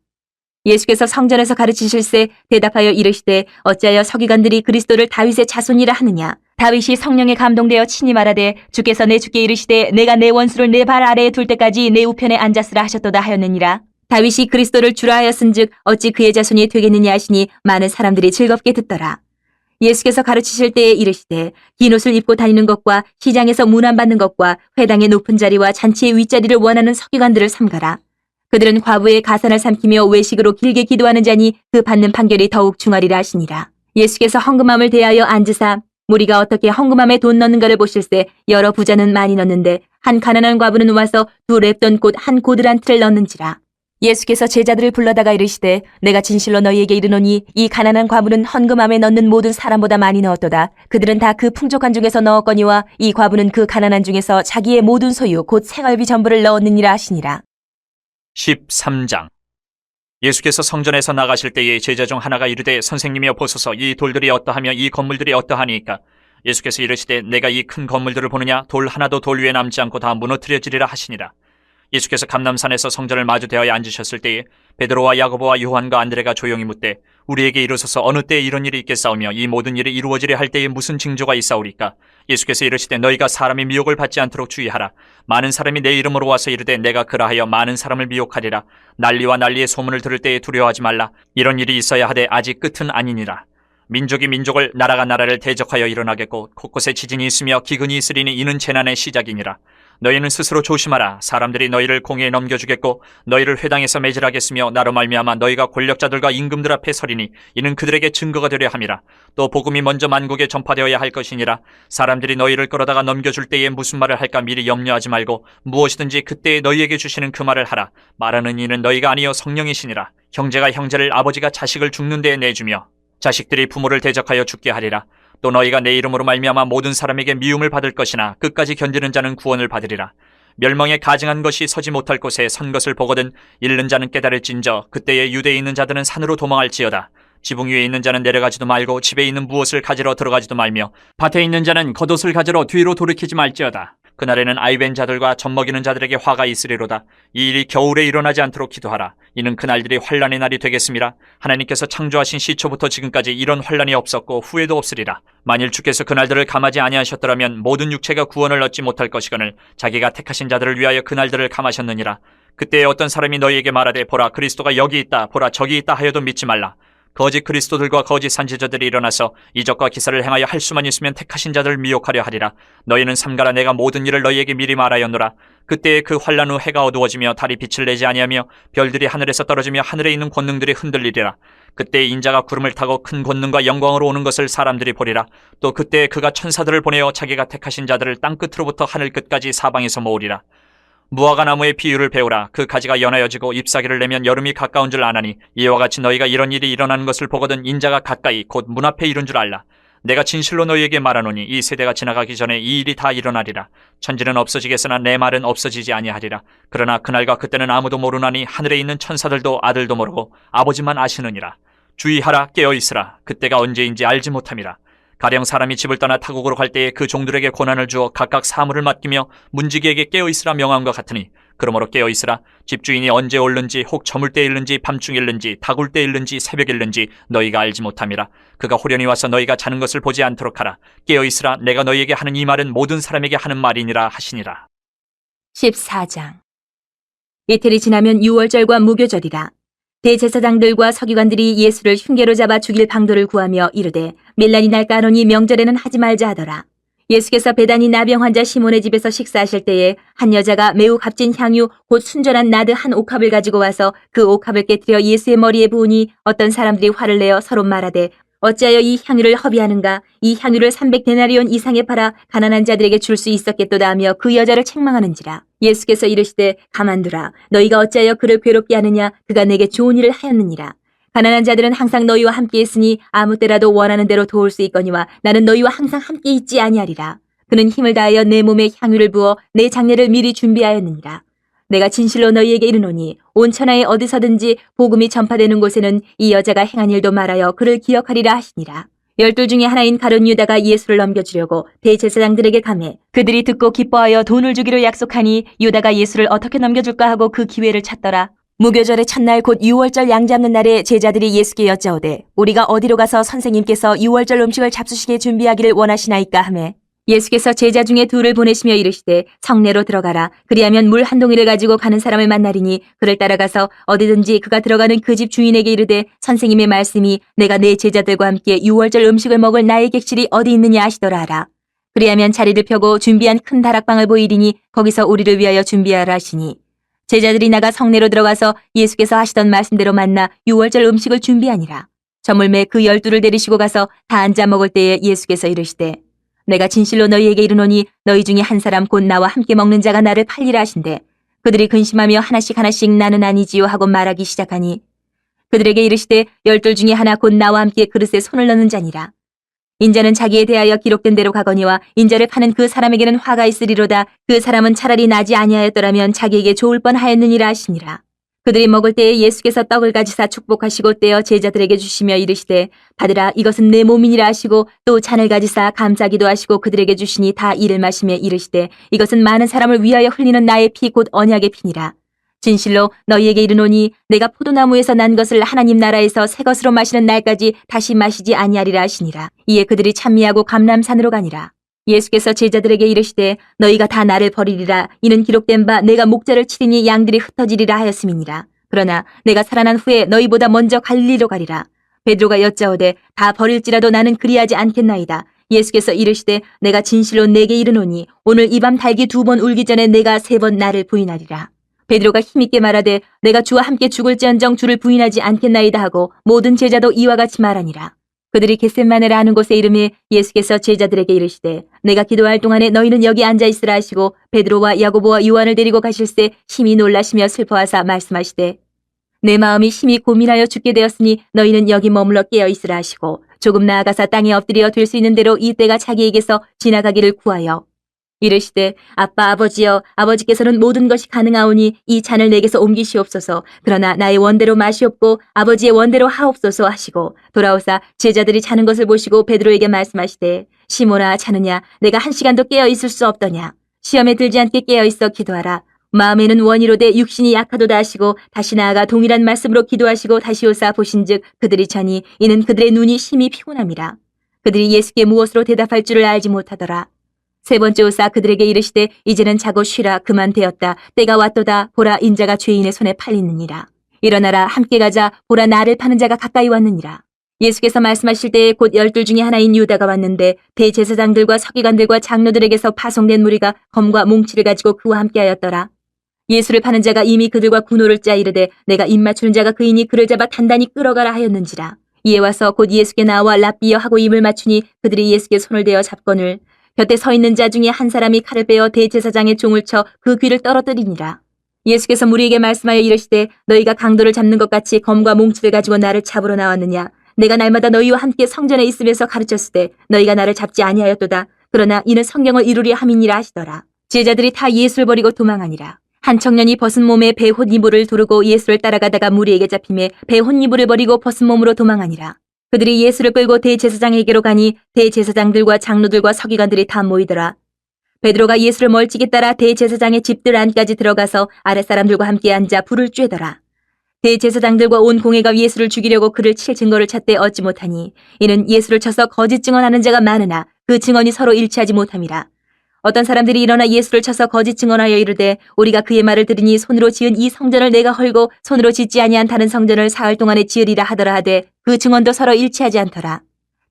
예수께서 성전에서 가르치실세 대답하여 이르시되 어찌하여 서기관들이 그리스도를 다윗의 자손이라 하느냐. 다윗이 성령에 감동되어 친히 말하되 주께서 내 주께 이르시되 내가 내 원수를 내 발 아래에 둘 때까지 내 우편에 앉았으라 하셨도다 하였느니라. 다윗이 그리스도를 주라 하였은즉 어찌 그의 자손이 되겠느냐 하시니 많은 사람들이 즐겁게 듣더라. 예수께서 가르치실 때에 이르시되 긴 옷을 입고 다니는 것과 시장에서 문안받는 것과 회당의 높은 자리와 잔치의 윗자리를 원하는 서기관들을 삼가라. 그들은 과부의 가산을 삼키며 외식으로 길게 기도하는 자니 그 받는 판결이 더욱 중하리라 하시니라. 예수께서 헌금함을 대하여 앉으사 무리가 어떻게 헌금함에 돈 넣는가를 보실세 여러 부자는 많이 넣는데 한 가난한 과부는 와서 두 렙돈 곧 한 고들 한 틀을 넣는지라. 예수께서 제자들을 불러다가 이르시되 내가 진실로 너희에게 이르노니 이 가난한 과부는 헌금함에 넣는 모든 사람보다 많이 넣었도다. 그들은 다 그 풍족한 중에서 넣었거니와 이 과부는 그 가난한 중에서 자기의 모든 소유 곧 생활비 전부를 넣었느니라 하시니라.
13장. 예수께서 성전에서 나가실 때에 제자 중 하나가 이르되 선생님이여 보소서 이 돌들이 어떠하며 이 건물들이 어떠하니까? 예수께서 이르시되 내가 이 큰 건물들을 보느냐 돌 하나도 돌 위에 남지 않고 다 무너뜨려지리라 하시니라. 예수께서 감람산에서 성전을 마주 대하여 앉으셨을 때에 베드로와 야고보와 요한과 안드레가 조용히 묻되 우리에게 이르소서 어느 때에 이런 일이 있겠사오며 이 모든 일이 이루어지려 할 때에 무슨 징조가 있사오리까? 예수께서 이르시되 너희가 사람의 미혹을 받지 않도록 주의하라. 많은 사람이 내 이름으로 와서 이르되 내가 그라하여 많은 사람을 미혹하리라. 난리와 난리의 소문을 들을 때에 두려워하지 말라. 이런 일이 있어야 하되 아직 끝은 아니니라. 민족이 민족을 나라가 나라를 대적하여 일어나겠고 곳곳에 지진이 있으며 기근이 있으리니 이는 재난의 시작이니라. 너희는 스스로 조심하라. 사람들이 너희를 공회에 넘겨주겠고 너희를 회당에서 매질하겠으며 나로 말미암아 너희가 권력자들과 임금들 앞에 서리니 이는 그들에게 증거가 되려 함이라. 또 복음이 먼저 만국에 전파되어야 할 것이니라. 사람들이 너희를 끌어다가 넘겨줄 때에 무슨 말을 할까 미리 염려하지 말고 무엇이든지 그때에 너희에게 주시는 그 말을 하라. 말하는 이는 너희가 아니요 성령이시니라. 형제가 형제를 아버지가 자식을 죽는 데에 내주며 자식들이 부모를 대적하여 죽게 하리라. 또 너희가 내 이름으로 말미암아 모든 사람에게 미움을 받을 것이나 끝까지 견디는 자는 구원을 받으리라. 멸망에 가증한 것이 서지 못할 곳에 선 것을 보거든 잃는 자는 깨달을진저 그때에 유대에 있는 자들은 산으로 도망할지어다. 지붕 위에 있는 자는 내려가지도 말고 집에 있는 무엇을 가지러 들어가지도 말며 밭에 있는 자는 겉옷을 가지러 뒤로 돌이키지 말지어다. 그날에는 아이벤 자들과 젖먹이는 자들에게 화가 있으리로다. 이 일이 겨울에 일어나지 않도록 기도하라. 이는 그날들이 환란의 날이 되겠습니다. 하나님께서 창조하신 시초부터 지금까지 이런 환란이 없었고 후에도 없으리라. 만일 주께서 그날들을 감하지 아니하셨더라면 모든 육체가 구원을 얻지 못할 것이거늘 자기가 택하신 자들을 위하여 그날들을 감하셨느니라. 그때에 어떤 사람이 너희에게 말하되 보라 그리스도가 여기 있다 보라 저기 있다 하여도 믿지 말라. 거짓 그리스도들과 거짓 선지자들이 일어나서 이적과 기사를 행하여 할 수만 있으면 택하신 자들을 미혹하려 하리라. 너희는 삼가라. 내가 모든 일을 너희에게 미리 말하였노라. 그때에 그 환란 후 해가 어두워지며 달이 빛을 내지 아니하며 별들이 하늘에서 떨어지며 하늘에 있는 권능들이 흔들리리라. 그때 인자가 구름을 타고 큰 권능과 영광으로 오는 것을 사람들이 보리라. 또 그때에 그가 천사들을 보내어 자기가 택하신 자들을 땅끝으로부터 하늘 끝까지 사방에서 모으리라. 무화과 나무의 비유를 배우라. 그 가지가 연하여지고 잎사귀를 내면 여름이 가까운 줄 아나니 이와 같이 너희가 이런 일이 일어나는 것을 보거든 인자가 가까이 곧 문 앞에 이른 줄 알라. 내가 진실로 너희에게 말하노니 이 세대가 지나가기 전에 이 일이 다 일어나리라. 천지는 없어지겠으나 내 말은 없어지지 아니하리라. 그러나 그날과 그때는 아무도 모르나니 하늘에 있는 천사들도 아들도 모르고 아버지만 아시느니라. 주의하라, 깨어있으라. 그때가 언제인지 알지 못함이라. 가령 사람이 집을 떠나 타국으로 갈 때에 그 종들에게 권한을 주어 각각 사물을 맡기며 문지기에게 깨어있으라 명함과 같으니, 그러므로 깨어있으라. 집주인이 언제 올는지, 혹 저물 때 일는지, 밤중에 일는지, 다굴 때 일는지, 새벽에 일는지 너희가 알지 못함이라. 그가 호련히 와서 너희가 자는 것을 보지 않도록 하라. 깨어있으라. 내가 너희에게 하는 이 말은 모든 사람에게 하는 말이니라 하시니라.
14장. 이틀이 지나면 유월절과 무교절이라. 대제사장들과 서기관들이 예수를 흉계로 잡아 죽일 방도를 구하며 이르되 밀란이 날까 하노니 명절에는 하지 말자 하더라. 예수께서 베다니 나병 환자 시몬의 집에서 식사하실 때에 한 여자가 매우 값진 향유 곧 순전한 나드 한 옥합을 가지고 와서 그 옥합을 깨뜨려 예수의 머리에 부으니 어떤 사람들이 화를 내어 서로 말하되 어찌하여 이 향유를 허비하는가? 이 향유를 300데나리온 이상에 팔아 가난한 자들에게 줄 수 있었겠도다 하며 그 여자를 책망하는지라. 예수께서 이르시되 가만두라. 너희가 어찌하여 그를 괴롭게 하느냐? 그가 내게 좋은 일을 하였느니라. 가난한 자들은 항상 너희와 함께 있으니 아무 때라도 원하는 대로 도울 수 있거니와 나는 너희와 항상 함께 있지 아니하리라. 그는 힘을 다하여 내 몸에 향유를 부어 내 장례를 미리 준비하였느니라. 내가 진실로 너희에게 이르노니 온 천하에 어디서든지 복음이 전파되는 곳에는 이 여자가 행한 일도 말하여 그를 기억하리라 하시니라. 12 중에 하나인 가룟 유다가 예수를 넘겨주려고 대제사장들에게 가매 그들이 듣고 기뻐하여 돈을 주기로 약속하니 유다가 예수를 어떻게 넘겨줄까 하고 그 기회를 찾더라. 무교절의 첫날 곧 유월절 양 잡는 날에 제자들이 예수께 여짜오되 우리가 어디로 가서 선생님께서 유월절 음식을 잡수시게 준비하기를 원하시나이까 하매 예수께서 제자 중에 둘을 보내시며 이르시되 성내로 들어가라. 그리하면 물 한 동이를 가지고 가는 사람을 만나리니 그를 따라가서 어디든지 그가 들어가는 그 집 주인에게 이르되 선생님의 말씀이 내가 내 제자들과 함께 유월절 음식을 먹을 나의 객실이 어디 있느냐 하시더라 하라. 그리하면 자리를 펴고 준비한 큰 다락방을 보이리니 거기서 우리를 위하여 준비하라 하시니 제자들이 나가 성내로 들어가서 예수께서 하시던 말씀대로 만나 유월절 음식을 준비하니라. 저물매 그 12를 데리시고 가서 다 앉아 먹을 때에 예수께서 이르시되 내가 진실로 너희에게 이르노니 너희 중에 한 사람 곧 나와 함께 먹는 자가 나를 팔리라 하신대 그들이 근심하며 하나씩 나는 아니지요 하고 말하기 시작하니 그들에게 이르시되 12 중에 하나 곧 나와 함께 그릇에 손을 넣는 자니라. 인자는 자기에 대하여 기록된 대로 가거니와 인자를 파는 그 사람에게는 화가 있으리로다. 그 사람은 차라리 나지 아니하였더라면 자기에게 좋을 뻔하였느니라 하시니라. 그들이 먹을 때에 예수께서 떡을 가지사 축복하시고 떼어 제자들에게 주시며 이르시되 받으라 이것은 내 몸이니라 하시고 또 잔을 가지사 감사기도 하시고 그들에게 주시니 다 이를 마시며 이르시되 이것은 많은 사람을 위하여 흘리는 나의 피 곧 언약의 피니라. 진실로 너희에게 이르노니 내가 포도나무에서 난 것을 하나님 나라에서 새 것으로 마시는 날까지 다시 마시지 아니하리라 하시니라. 이에 그들이 찬미하고 감람산으로 가니라. 예수께서 제자들에게 이르시되 너희가 다 나를 버리리라. 이는 기록된 바 내가 목자를 치리니 양들이 흩어지리라 하였음이니라. 그러나 내가 살아난 후에 너희보다 먼저 갈릴리로 가리라. 베드로가 여짜오되 다 버릴지라도 나는 그리하지 않겠나이다. 예수께서 이르시되 내가 진실로 내게 이르노니 오늘 이 밤 닭이 2번 울기 전에 내가 3번 나를 부인하리라. 베드로가 힘있게 말하되 내가 주와 함께 죽을지언정 주를 부인하지 않겠나이다 하고 모든 제자도 이와 같이 말하니라. 그들이 겟셋마네라 하는 곳에 이르매 예수께서 제자들에게 이르시되 내가 기도할 동안에 너희는 여기 앉아있으라 하시고 베드로와 야고보와 요한을 데리고 가실새 심히 놀라시며 슬퍼하사 말씀하시되 내 마음이 심히 고민하여 죽게 되었으니 너희는 여기 머물러 깨어있으라 하시고 조금 나아가사 땅에 엎드려 될 수 있는 대로 이 때가 자기에게서 지나가기를 구하여 이르시되 아빠 아버지여 아버지께서는 모든 것이 가능하오니 이 잔을 내게서 옮기시옵소서. 그러나 나의 원대로 마시옵고 아버지의 원대로 하옵소서 하시고 돌아오사 제자들이 자는 것을 보시고 베드로에게 말씀하시되 시몬아 자느냐 내가 1시간도 깨어 있을 수 없더냐. 시험에 들지 않게 깨어 있어 기도하라. 마음에는 원이로되 육신이 약하도다 하시고 다시 나아가 동일한 말씀으로 기도하시고 다시 오사 보신즉 그들이 자니 이는 그들의 눈이 심히 피곤함이라. 그들이 예수께 무엇으로 대답할 줄을 알지 못하더라. 3번째 오사 그들에게 이르시되 이제는 자고 쉬라. 그만 되었다. 때가 왔도다. 보라 인자가 죄인의 손에 팔리느니라. 일어나라 함께 가자. 보라 나를 파는 자가 가까이 왔느니라. 예수께서 말씀하실 때에 곧 12 중에 하나인 유다가 왔는데 대제사장들과 서기관들과 장로들에게서 파송된 무리가 검과 몽치를 가지고 그와 함께하였더라. 예수를 파는 자가 이미 그들과 군호를 짜 이르되 내가 입맞추는 자가 그이니 그를 잡아 단단히 끌어가라 하였는지라. 이에 와서 곧 예수께 나와 랍비여 하고 입을 맞추니 그들이 예수께 손을 대어 잡거늘 곁에 서 있는 자 중에 한 사람이 칼을 빼어 대제사장의 종을 쳐 그 귀를 떨어뜨리니라. 예수께서 무리에게 말씀하여 이르시되 너희가 강도를 잡는 것 같이 검과 몽치를 가지고 나를 잡으러 나왔느냐. 내가 날마다 너희와 함께 성전에 있으면서 가르쳤을 때 너희가 나를 잡지 아니하였도다. 그러나 이는 성경을 이루려 함이니라 하시더라. 제자들이 다 예수를 버리고 도망하니라. 한 청년이 벗은 몸에 배 혼이불을 두르고 예수를 따라가다가 무리에게 잡힘에 배 혼이불을 버리고 벗은 몸으로 도망하니라. 그들이 예수를 끌고 대제사장에게로 가니 대제사장들과 장로들과 서기관들이 다 모이더라. 베드로가 예수를 멀찍이 따라 대제사장의 집들 안까지 들어가서 아랫사람들과 함께 앉아 불을 쬐더라. 대제사장들과 온 공회가 예수를 죽이려고 그를 칠 증거를 찾되 얻지 못하니 이는 예수를 쳐서 거짓 증언하는 자가 많으나 그 증언이 서로 일치하지 못함이라. 어떤 사람들이 일어나 예수를 쳐서 거짓 증언하여 이르되 우리가 그의 말을 들으니 손으로 지은 이 성전을 내가 헐고 손으로 짓지 아니한 다른 성전을 사흘 동안에 지으리라 하더라 하되 그 증언도 서로 일치하지 않더라.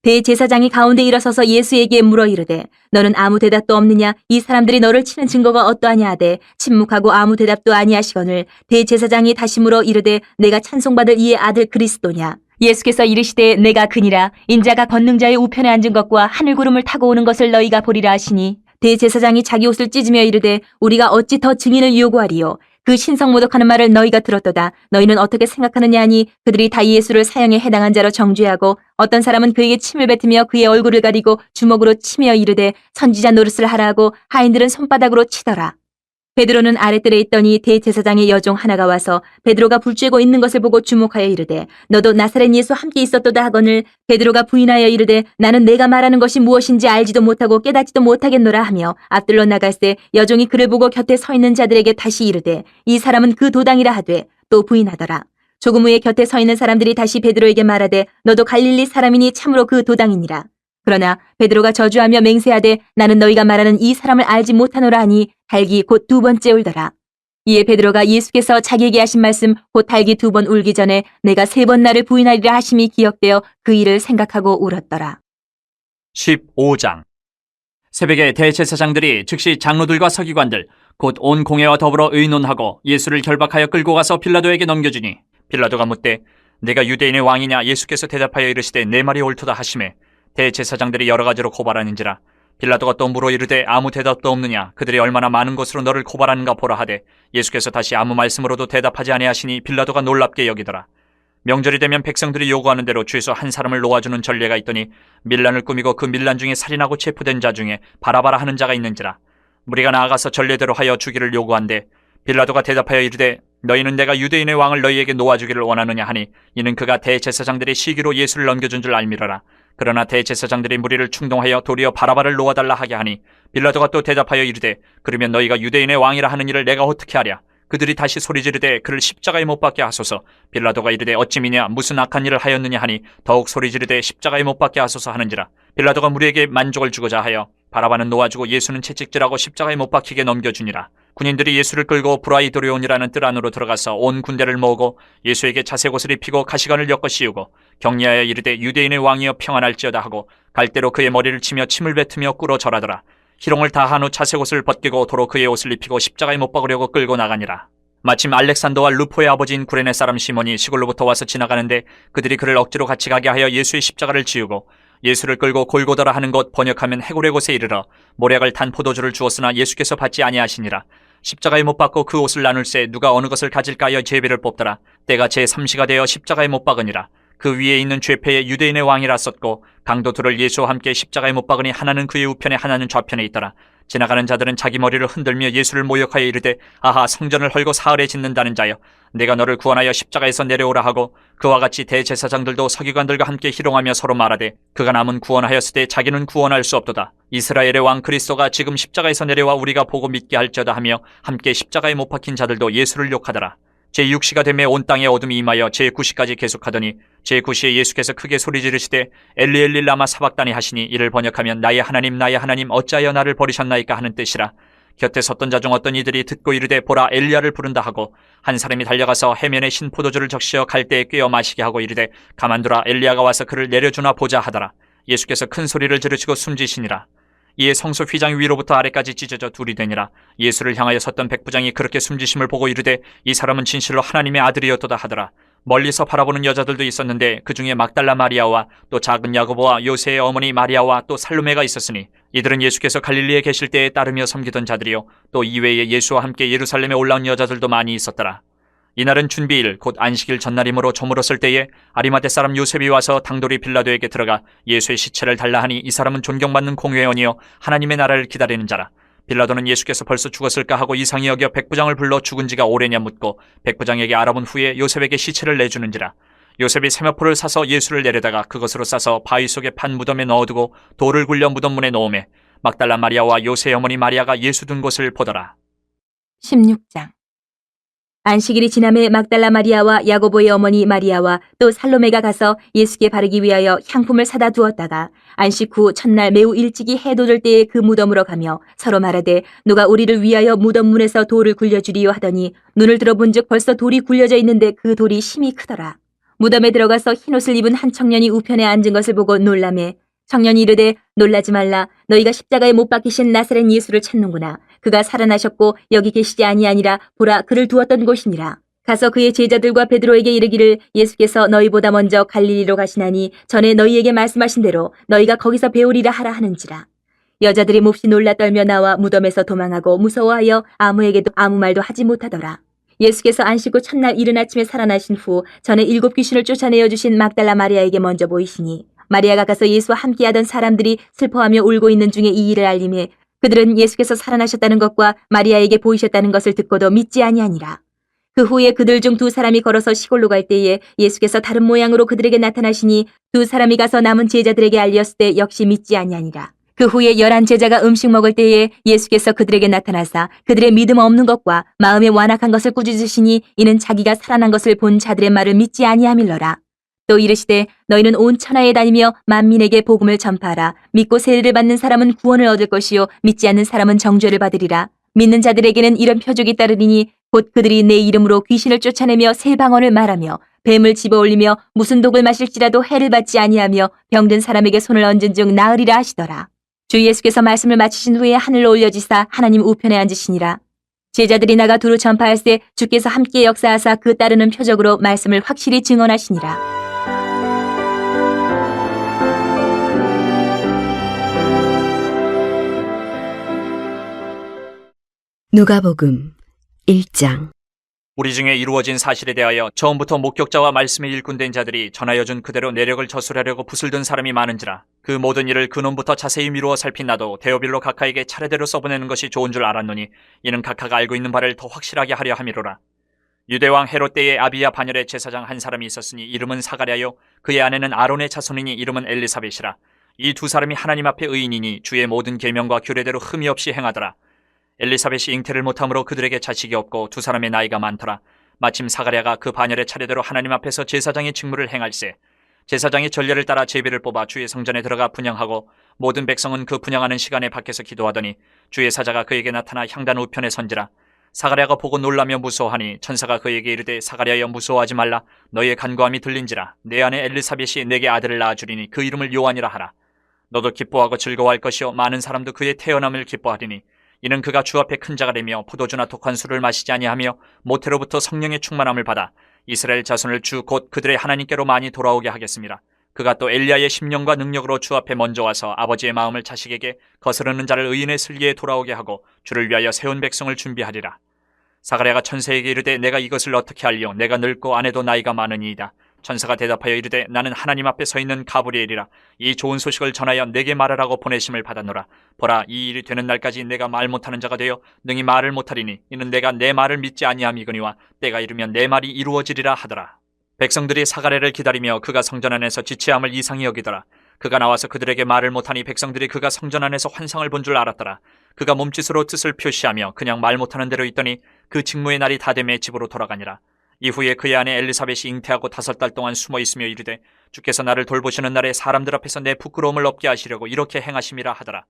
대제사장이 가운데 일어서서 예수에게 물어 이르되 너는 아무 대답도 없느냐? 이 사람들이 너를 치는 증거가 어떠하냐 하되 침묵하고 아무 대답도 아니하시거늘 대제사장이 다시 물어 이르되 내가 찬송받을 이의 아들 그리스도냐? 예수께서 이르시되 내가 그니라. 인자가 권능자의 우편에 앉은 것과 하늘 구름을 타고 오는 것을 너희가 보리라 하시니 대제사장이 자기 옷을 찢으며 이르되 우리가 어찌 더 증인을 요구하리요? 그 신성모독하는 말을 너희가 들었도다. 너희는 어떻게 생각하느냐 하니 그들이 다 예수를 사형에 해당한 자로 정죄하고 어떤 사람은 그에게 침을 뱉으며 그의 얼굴을 가리고 주먹으로 치며 이르되 선지자 노릇을 하라 하고 하인들은 손바닥으로 치더라. 베드로는 아랫뜰에 있더니 대제사장의 여종 하나가 와서 베드로가 불 쬐고 있는 것을 보고 주목하여 이르되 너도 나사렛 예수 함께 있었도다 하거늘 베드로가 부인하여 이르되 나는 내가 말하는 것이 무엇인지 알지도 못하고 깨닫지도 못하겠노라 하며 앞들로 나갈새 여종이 그를 보고 곁에 서 있는 자들에게 다시 이르되 이 사람은 그 도당이라 하되 또 부인하더라. 조금 후에 곁에 서 있는 사람들이 다시 베드로에게 말하되 너도 갈릴리 사람이니 참으로 그 도당이니라. 그러나 베드로가 저주하며 맹세하되 나는 너희가 말하는 이 사람을 알지 못하노라 하니 달기 곧 두 번째 울더라. 이에 베드로가 예수께서 자기에게 하신 말씀 곧 달기 두 번 울기 전에 내가 세 번 나를 부인하리라 하심이 기억되어 그 일을 생각하고 울었더라.
15장. 새벽에 대제사장들이 즉시 장로들과 서기관들 곧 온 공회와 더불어 의논하고 예수를 결박하여 끌고 가서 빌라도에게 넘겨주니 빌라도가 묻되 내가 유대인의 왕이냐? 예수께서 대답하여 이르시되 내 말이 옳도다 하시매 대제사장들이 여러 가지로 고발하는지라. 빌라도가 또 물어 이르되 아무 대답도 없느냐? 그들이 얼마나 많은 것으로 너를 고발하는가 보라 하되 예수께서 다시 아무 말씀으로도 대답하지 아니하시니 빌라도가 놀랍게 여기더라. 명절이 되면 백성들이 요구하는 대로 죄수 한 사람을 놓아주는 전례가 있더니 밀란을 꾸미고 그 밀란 중에 살인하고 체포된 자 중에 바라바라 하는 자가 있는지라. 무리가 나아가서 전례대로 하여 주기를 요구한대 빌라도가 대답하여 이르되 너희는 내가 유대인의 왕을 너희에게 놓아주기를 원하느냐 하니 이는 그가 대제사장들의 시기로 예수를 넘겨준 줄 알미러라. 그러나 대제사장들이 무리를 충동하여 도리어 바라바를 놓아달라 하게 하니 빌라도가 또 대답하여 이르되 그러면 너희가 유대인의 왕이라 하는 일을 내가 어떻게 하랴? 그들이 다시 소리 지르되 그를 십자가에 못 박게 하소서. 빌라도가 이르되 어찌미냐? 무슨 악한 일을 하였느냐 하니 더욱 소리 지르되 십자가에 못 박게 하소서 하는지라. 빌라도가 무리에게 만족을 주고자 하여 바라바는 놓아주고 예수는 채찍질하고 십자가에 못 박히게 넘겨주니라. 군인들이 예수를 끌고 브라이도리온이라는 뜰 안으로 들어가서 온 군대를 모으고 예수에게 자색옷을 입히고 가시관을 엮어 씌우고 격리하여 이르되 유대인의 왕이여 평안할지어다 하고 갈대로 그의 머리를 치며 침을 뱉으며 꿇어 절하더라. 희롱을 다한 후 자색옷을 벗기고 도로 그의 옷을 입히고 십자가에 못 박으려고 끌고 나가니라. 마침 알렉산더와 루포의 아버지인 구레네 사람 시몬이 시골로부터 와서 지나가는데 그들이 그를 억지로 같이 가게 하여 예수의 십자가를 지우고 예수를 끌고 골고다라 하는 곳 번역하면 해골의 곳에 이르러 모략을 탄 포도주를 주었으나 예수께서 받지 아니하시니라. 십자가에 못 박고 그 옷을 나눌새 누가 어느 것을 가질까 하여 제비를 뽑더라. 때가 제3시가 되어 십자가에 못 박으니라. 그 위에 있는 죄패에 유대인의 왕이라 썼고 강도 둘을 예수와 함께 십자가에 못 박으니 하나는 그의 우편에 하나는 좌편에 있더라. 지나가는 자들은 자기 머리를 흔들며 예수를 모욕하여 이르되 아하 성전을 헐고 사흘에 짓는다는 자여 내가 너를 구원하여 십자가에서 내려오라 하고 그와 같이 대제사장들도 서기관들과 함께 희롱하며 서로 말하되 그가 남은 구원하였으되 자기는 구원할 수 없도다. 이스라엘의 왕 그리스도가 지금 십자가에서 내려와 우리가 보고 믿게 할지어다 하며 함께 십자가에 못 박힌 자들도 예수를 욕하더라. 제6시가 되매 온 땅에 어둠이 임하여 제9시까지 계속하더니 제9시에 예수께서 크게 소리 지르시되 엘리 엘리 라마 사박다니 하시니 이를 번역하면 나의 하나님 어찌하여 나를 버리셨나이까 하는 뜻이라. 곁에 섰던 자 중 어떤 이들이 듣고 이르되 보라 엘리야를 부른다 하고 한 사람이 달려가서 해면에 신 포도주를 적시어 갈대에 꿰어 마시게 하고 이르되 가만두라 엘리야가 와서 그를 내려주나 보자 하더라. 예수께서 큰 소리를 지르시고 숨지시니라. 이에 성소 휘장 위로부터 아래까지 찢어져 둘이 되니라. 예수를 향하여 섰던 백부장이 그렇게 숨지심을 보고 이르되 이 사람은 진실로 하나님의 아들이었도다 하더라. 멀리서 바라보는 여자들도 있었는데 그 중에 막달라 마리아와 또 작은 야고보와 요새의 어머니 마리아와 또 살로메가 있었으니 이들은 예수께서 갈릴리에 계실 때에 따르며 섬기던 자들이요 또 이외에 예수와 함께 예루살렘에 올라온 여자들도 많이 있었더라. 이날은 준비일 곧 안식일 전날이므로 저물었을 때에 아리마대 사람 요셉이 와서 당돌이 빌라도에게 들어가 예수의 시체를 달라 하니 이 사람은 존경받는 공회원이요 하나님의 나라를 기다리는 자라. 빌라도는 예수께서 벌써 죽었을까 하고 이상히 여겨 백부장을 불러 죽은 지가 오래냐 묻고 백부장에게 알아본 후에 요셉에게 시체를 내주는지라. 요셉이 세마포를 사서 예수를 내려다가 그것으로 싸서 바위 속에 판 무덤에 넣어두고 돌을 굴려 무덤 문에 놓음에 막달라 마리아와 요새의 어머니 마리아가 예수 둔 곳을 보더라.
16장. 안식일이 지남에 막달라 마리아와 야고보의 어머니 마리아와 또 살로메가 가서 예수께 바르기 위하여 향품을 사다 두었다가 안식 후 첫날 매우 일찍이 해 돋을 때에 그 무덤으로 가며 서로 말하되 누가 우리를 위하여 무덤 문에서 돌을 굴려주리요 하더니 눈을 들어본즉 벌써 돌이 굴려져 있는데 그 돌이 심히 크더라. 무덤에 들어가서 흰옷을 입은 한 청년이 우편에 앉은 것을 보고 놀라매 청년이 이르되 놀라지 말라. 너희가 십자가에 못 박히신 나사렛 예수를 찾는구나. 그가 살아나셨고 여기 계시지 아니하니라. 보라 그를 두었던 곳이니라. 가서 그의 제자들과 베드로에게 이르기를 예수께서 너희보다 먼저 갈릴리로 가시나니 전에 너희에게 말씀하신 대로 너희가 거기서 배우리라 하라 하는지라. 여자들이 몹시 놀라 떨며 나와 무덤에서 도망하고 무서워하여 아무에게도 아무 말도 하지 못하더라. 예수께서 안식 후 첫날 이른 아침에 살아나신 후 전에 7 귀신을 쫓아내어 주신 막달라 마리아에게 먼저 보이시니 마리아가 가서 예수와 함께하던 사람들이 슬퍼하며 울고 있는 중에 이 일을 알림해 그들은 예수께서 살아나셨다는 것과 마리아에게 보이셨다는 것을 듣고도 믿지 아니하니라. 그 후에 그들 중 2 사람이 걸어서 시골로 갈 때에 예수께서 다른 모양으로 그들에게 나타나시니 2 사람이 가서 남은 제자들에게 알렸을 때 역시 믿지 아니하니라. 그 후에 11 제자가 음식 먹을 때에 예수께서 그들에게 나타나사 그들의 믿음 없는 것과 마음에 완악한 것을 꾸짖으시니 이는 자기가 살아난 것을 본 자들의 말을 믿지 아니함일러라. 또 이르시되 너희는 온 천하에 다니며 만민에게 복음을 전파하라. 믿고 세례를 받는 사람은 구원을 얻을 것이요 믿지 않는 사람은 정죄를 받으리라. 믿는 자들에게는 이런 표적이 따르리니 곧 그들이 내 이름으로 귀신을 쫓아내며 새 방언을 말하며 뱀을 집어올리며 무슨 독을 마실지라도 해를 받지 아니하며 병든 사람에게 손을 얹은 즉 나으리라 하시더라. 주 예수께서 말씀을 마치신 후에 하늘로 올려지사 하나님 우편에 앉으시니라. 제자들이 나가 두루 전파할세 주께서 함께 역사하사 그 따르는 표적으로 말씀을 확실히 증언하시니라.
누가복음 1장.
우리 중에 이루어진 사실에 대하여 처음부터 목격자와 말씀에 일꾼된 자들이 전하여 준 그대로 내력을 저술하려고 붓을 든 사람이 많은지라. 그 모든 일을 근원부터 자세히 미루어 살핀 나도 데오빌로 각하에게 차례대로 써보내는 것이 좋은 줄 알았노니 이는 각하가 알고 있는 바를 더 확실하게 하려 함이로라. 유대왕 헤롯 때에 아비야 반열의 제사장 한 사람이 있었으니 이름은 사가랴요 그의 아내는 아론의 자손이니 이름은 엘리사벳이라. 이 2 사람이 하나님 앞에 의인이니 주의 모든 계명과 규례대로 흠이 없이 행하더라. 엘리사벳이 잉태를 못함으로 그들에게 자식이 없고 2 사람의 나이가 많더라. 마침 사가랴가 그 반열의 차례대로 하나님 앞에서 제사장의 직무를 행할세. 제사장이 전례를 따라 제비를 뽑아 주의 성전에 들어가 분향하고 모든 백성은 그 분향하는 시간에 밖에서 기도하더니 주의 사자가 그에게 나타나 향단 우편에 선지라. 사가랴가 보고 놀라며 무서워하니 천사가 그에게 이르되 사가랴여 무서워하지 말라. 너희의 간구함이 들린지라. 내 아내 엘리사벳이 내게 아들을 낳아주리니 그 이름을 요한이라 하라. 너도 기뻐하고 즐거워할 것이요 많은 사람도 그의 태어남을 기뻐하리니 이는 그가 주 앞에 큰 자가 되며 포도주나 독한 술을 마시지 아니하며 모태로부터 성령의 충만함을 받아 이스라엘 자손을 주 곧 그들의 하나님께로 많이 돌아오게 하겠습니다. 그가 또 엘리야의 심령과 능력으로 주 앞에 먼저 와서 아버지의 마음을 자식에게 거스르는 자를 의인의 슬기에 돌아오게 하고 주를 위하여 세운 백성을 준비하리라. 사가랴가 천사에게 이르되 내가 이것을 어떻게 알리오? 내가 늙고 아내도 나이가 많으니이다. 천사가 대답하여 이르되 나는 하나님 앞에 서 있는 가브리엘이라. 이 좋은 소식을 전하여 내게 말하라고 보내심을 받았노라. 보라 이 일이 되는 날까지 내가 말 못하는 자가 되어 능히 말을 못하리니 이는 내가 내 말을 믿지 아니함이거니와 때가 이르면 내 말이 이루어지리라 하더라. 백성들이 사가랴를 기다리며 그가 성전 안에서 지체함을 이상히 여기더라. 그가 나와서 그들에게 말을 못하니 백성들이 그가 성전 안에서 환상을 본 줄 알았더라. 그가 몸짓으로 뜻을 표시하며 그냥 말 못하는 대로 있더니 그 직무의 날이 다 되매 집으로 돌아가니라. 이후에 그의 아내 엘리사벳이 잉태하고 5달 동안 숨어 있으며 이르되 주께서 나를 돌보시는 날에 사람들 앞에서 내 부끄러움을 없게 하시려고 이렇게 행하심이라 하더라.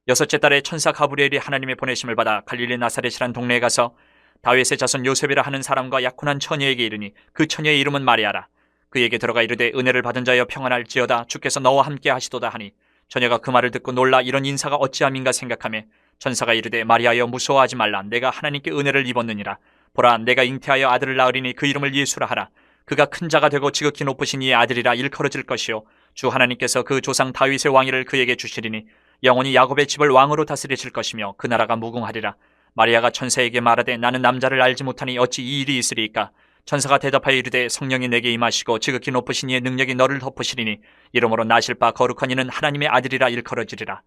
6째 달에 천사 가브리엘이 하나님의 보내심을 받아 갈릴리 나사렛이란 동네에 가서 다윗의 자손 요셉이라 하는 사람과 약혼한 처녀에게 이르니 그 처녀의 이름은 마리아라. 그에게 들어가 이르되 은혜를 받은 자여 평안할지어다 주께서 너와 함께 하시도다 하니 처녀가 그 말을 듣고 놀라 이런 인사가 어찌함인가 생각하며 천사가 이르되 마리아여 무서워하지 말라. 내가 하나님께 은혜를 입었느니라. 보라 내가 잉태하여 아들을 낳으리니 그 이름을 예수라 하라. 그가 큰 자가 되고 지극히 높으신 이의 아들이라 일컬어질 것이요 주 하나님께서 그 조상 다윗의 왕위를 그에게 주시리니 영원히 야곱의 집을 왕으로 다스리실 것이며 그 나라가 무궁하리라. 마리아가 천사에게 말하되 나는 남자를 알지 못하니 어찌 이 일이 있으리이까. 천사가 대답하여 이르되 성령이 내게 임하시고 지극히 높으신 이의 능력이 너를 덮으시리니 이러므로 나실 바 거룩한 이는 하나님의 아들이라 일컬어지리라.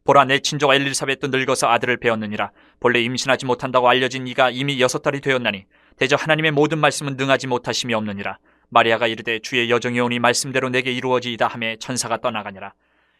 보라, 내 친족 엘리사벳도 늙어서 아들을 배었느니라. 본래 임신하지 못한다고 알려진 이가 이미 6달이 되었나니 대저 하나님의 모든 말씀은 능하지 못하심이 없느니라. 마리아가 이르되 주의 여정이 오니 말씀대로 내게 이루어지이다 하매 천사가 떠나가니라.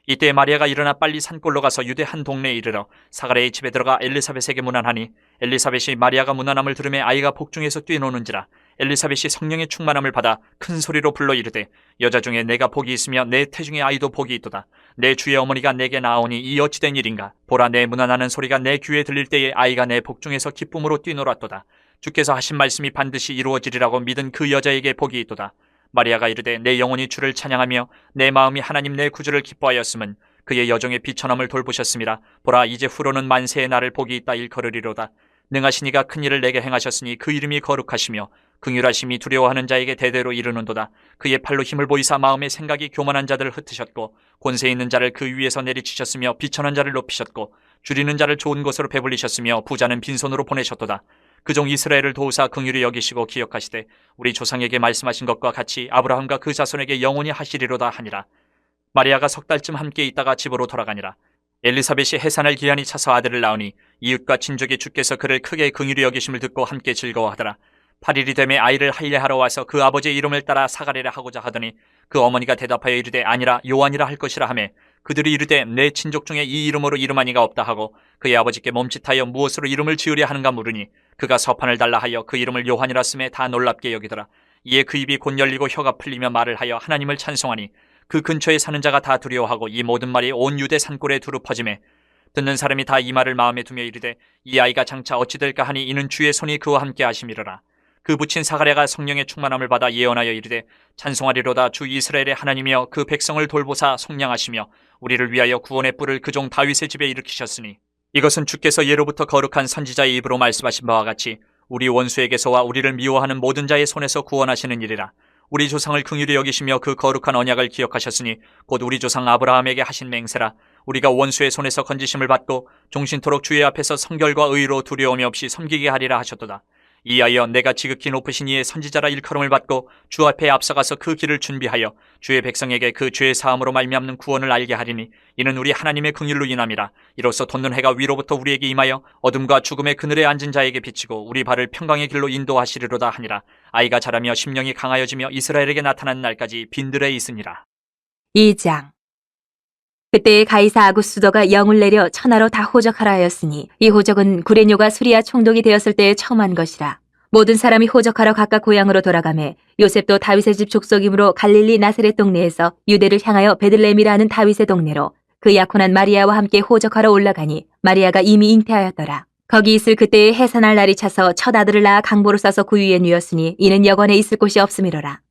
이때 마리아가 일어나 빨리 산골로 가서 유대 한 동네에 이르러 사가랴의 집에 들어가 엘리사벳에게 문안하니 엘리사벳이 마리아가 문안함을 들으매 아이가 복중에서 뛰노는지라. 엘리사벳이 성령의 충만함을 받아 큰 소리로 불러 이르되 여자 중에 내가 복이 있으며 내 태중의 아이도 복이 있도다. 내 주의 어머니가 내게 나오니 이 어찌된 일인가. 보라, 내 문안하는 소리가 내 귀에 들릴 때에 아이가 내 복중에서 기쁨으로 뛰놀았도다. 주께서 하신 말씀이 반드시 이루어지리라고 믿은 그 여자에게 복이 있도다. 마리아가 이르되 내 영혼이 주를 찬양하며 내 마음이 하나님 내 구주를 기뻐하였음은 그의 여종의 비천함을 돌보셨음이라. 보라, 이제 후로는 만세의 날을 복이 있다 일컬으리로다. 능하신 이가 큰 일을 내게 행하셨으니 그 이름이 거룩하시며 긍휼하심이 두려워하는 자에게 대대로 이르는도다. 그의 팔로 힘을 보이사 마음의 생각이 교만한 자들을 흩으셨고 권세 있는 자를 그 위에서 내리치셨으며 비천한 자를 높이셨고 줄이는 자를 좋은 곳으로 배불리셨으며 부자는 빈손으로 보내셨도다. 그종 이스라엘을 도우사 긍휼히 여기시고 기억하시되 우리 조상에게 말씀하신 것과 같이 아브라함과 그 자손에게 영원히 하시리로다 하니라. 마리아가 6달쯤 함께 있다가 집으로 돌아가니라. 엘리사벳이 해산을 기한이 차서 아들을 낳으니 이웃과 친족이 주께서 그를 크게 긍휼히 여기심을 듣고 함께 즐거워하더라. 8일이 되매 아이를 할례하러 와서 그 아버지의 이름을 따라 사가랴라 하고자 하더니 그 어머니가 대답하여 이르되 아니라 요한이라 할 것이라 하매 그들이 이르되 내 친족 중에 이 이름으로 이름한 이가 없다 하고 그의 아버지께 멈칫하여 무엇으로 이름을 지으려 하는가 물으니 그가 서판을 달라 하여 그 이름을 요한이라 쓰매 다 놀랍게 여기더라. 이에 그 입이 곧 열리고 혀가 풀리며 말을 하여 하나님을 찬송하니 그 근처에 사는 자가 다 두려워하고 이 모든 말이 온 유대 산골에 두루 퍼지매 듣는 사람이 다 이 말을 마음에 두며 이르되 이 아이가 장차 어찌 될까 하니 이는 주의 손이 그와 함께 하심이로라. 그 부친 사가랴가 성령의 충만함을 받아 예언하여 이르되 찬송하리로다. 주 이스라엘의 하나님이여 그 백성을 돌보사 속량하시며 우리를 위하여 구원의 뿔을 그 종 다윗의 집에 일으키셨으니 이것은 주께서 예로부터 거룩한 선지자의 입으로 말씀하신 바와 같이 우리 원수에게서와 우리를 미워하는 모든 자의 손에서 구원하시는 일이라. 우리 조상을 긍휼히 여기시며 그 거룩한 언약을 기억하셨으니 곧 우리 조상 아브라함에게 하신 맹세라. 우리가 원수의 손에서 건지심을 받고 종신토록 주의 앞에서 성결과 의로 두려움이 없이 섬기게 하리라 하셨도다. 이하여 내가 지극히 높으신 이의 선지자라 일컬음을 받고 주 앞에 앞서가서 그 길을 준비하여 주의 백성에게 그 죄의 사함으로 말미암는 구원을 알게 하리니 이는 우리 하나님의 긍휼로 인함이라. 이로써 돋는 해가 위로부터 우리에게 임하여 어둠과 죽음의 그늘에 앉은 자에게 비치고 우리 발을 평강의 길로 인도하시리로다 하니라. 아이가 자라며 심령이 강하여지며 이스라엘에게 나타난 날까지 빈들에 있으니라.
2장. 그때 가이사 아구스도가 영을 내려 천하로 다 호적하라 하였으니 이 호적은 구레뇨가 수리아 총독이 되었을 때에 처음 한 것이라. 모든 사람이 호적하러 각각 고향으로 돌아가매 요셉도 다윗의 집 족속이므로 갈릴리 나사렛 동네에서 유대를 향하여 베들레헴이라 하는 다윗의 동네로 그 약혼한 마리아와 함께 호적하러 올라가니 마리아가 이미 잉태하였더라. 거기 있을 그때에 해산할 날이 차서 첫 아들을 낳아 강보로 싸서 구유에 누였으니 이는 여관에 있을 곳이 없음이로라.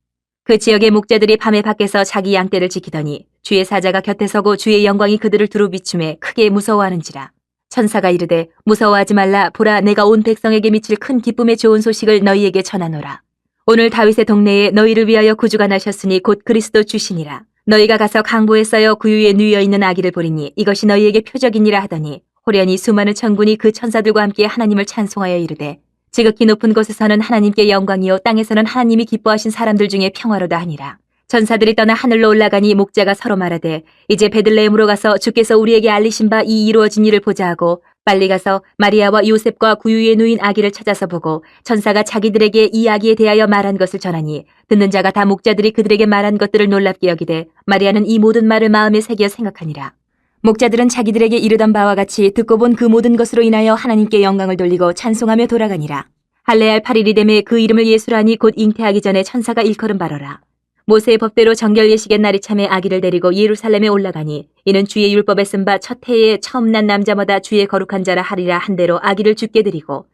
그 지역의 목자들이 밤에 밖에서 자기 양떼를 지키더니 주의 사자가 곁에 서고 주의 영광이 그들을 두루 비춤에 크게 무서워하는지라. 천사가 이르되 무서워하지 말라. 보라, 내가 온 백성에게 미칠 큰 기쁨의 좋은 소식을 너희에게 전하노라. 오늘 다윗의 동네에 너희를 위하여 구주가 나셨으니 곧 그리스도 주시니라. 너희가 가서 강보에 쌓여 구유에 누여 있는 아기를 보리니 이것이 너희에게 표적이니라 하더니 호련히 수많은 천군이 그 천사들과 함께 하나님을 찬송하여 이르되 지극히 높은 곳에서는 하나님께 영광이요 땅에서는 하나님이 기뻐하신 사람들 중에 평화로다 하니라. 전사들이 떠나 하늘로 올라가니 목자가 서로 말하되 이제 베들레헴으로 가서 주께서 우리에게 알리신 바 이 이루어진 일을 보자 하고 빨리 가서 마리아와 요셉과 구유에 누인 아기를 찾아서 보고 천사가 자기들에게 이 아기에 대하여 말한 것을 전하니 듣는 자가 다 목자들이 그들에게 말한 것들을 놀랍게 여기되 마리아는 이 모든 말을 마음에 새겨 생각하니라. 목자들은 자기들에게 이르던 바와 같이 듣고 본 그 모든 것으로 인하여 하나님께 영광을 돌리고 찬송하며 돌아가니라. 할례할 8일이 되매 그 이름을 예수라니 곧 잉태하기 전에 천사가 일컬은 바로라. 모세의 법대로 정결 예식의 날이 참에 아기를 데리고 예루살렘에 올라가니 이는 주의 율법에 쓴 바 첫 해에 처음 난 남자마다 주의 거룩한 자라 하리라 한 대로 아기를 죽게 드리고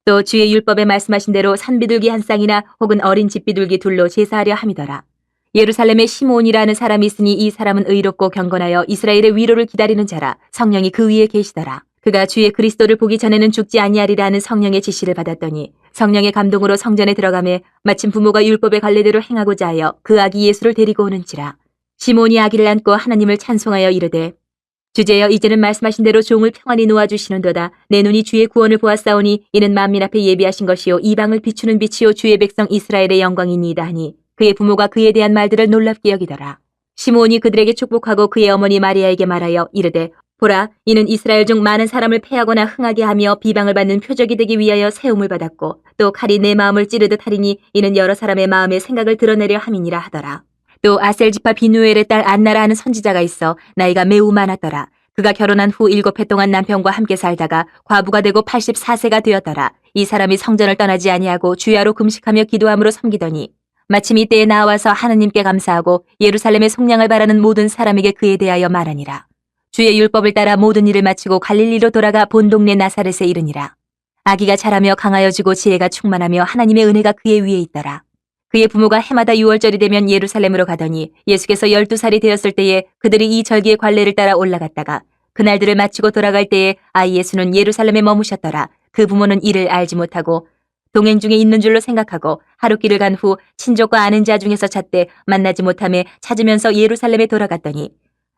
또 주의 율법에 말씀하신 대로 산비둘기 한 쌍이나 혹은 어린 집비둘기 둘로 제사하려 함이더라. 예루살렘에 시므온이라는 사람이 있으니 이 사람은 의롭고 경건하여 이스라엘의 위로를 기다리는 자라. 성령이 그 위에 계시더라. 그가 주의 그리스도를 보기 전에는 죽지 아니하리라는 성령의 지시를 받았더니 성령의 감동으로 성전에 들어가매 마침 부모가 율법의 관례대로 행하고자 하여 그 아기 예수를 데리고 오는지라. 시므온이 아기를 안고 하나님을 찬송하여 이르되 주제여 이제는 말씀하신 대로 종을 평안히 놓아주시는도다. 내 눈이 주의 구원을 보았사오니 이는 만민 앞에 예비하신 것이요 이방을 비추는 빛이요 주의 백성 이스라엘의 영광이니이다 하니 그의 부모가 그에 대한 말들을 놀랍게 여기더라. 시므온이 그들에게 축복하고 그의 어머니 마리아에게 말하여 이르되 보라, 이는 이스라엘 중 많은 사람을 패하거나 흥하게 하며 비방을 받는 표적이 되기 위하여 세움을 받았고 또 칼이 내 마음을 찌르듯 하리니 이는 여러 사람의 마음의 생각을 드러내려 함이니라 하더라. 또 아셀지파 비누엘의 딸 안나라 하는 선지자가 있어 나이가 매우 많았더라. 그가 결혼한 후 7해 동안 남편과 함께 살다가 과부가 되고 84세가 되었더라. 이 사람이 성전을 떠나지 아니하고 주야로 금식하며 기도함으로 섬기더니 마침 이때에 나와서 하느님께 감사하고 예루살렘의 속량을 바라는 모든 사람에게 그에 대하여 말하니라. 주의 율법을 따라 모든 일을 마치고 갈릴리로 돌아가 본 동네 나사렛에 이르니라. 아기가 자라며 강하여지고 지혜가 충만하며 하나님의 은혜가 그의 위에 있더라. 그의 부모가 해마다 6월절이 되면 예루살렘으로 가더니 예수께서 12살이 되었을 때에 그들이 이 절기의 관례를 따라 올라갔다가 그날들을 마치고 돌아갈 때에 아이 예수는 예루살렘에 머무셨더라. 그 부모는 이를 알지 못하고 동행 중에 있는 줄로 생각하고 하루길을 간 후 친족과 아는 자 중에서 찾되 만나지 못하며 찾으면서 예루살렘에 돌아갔더니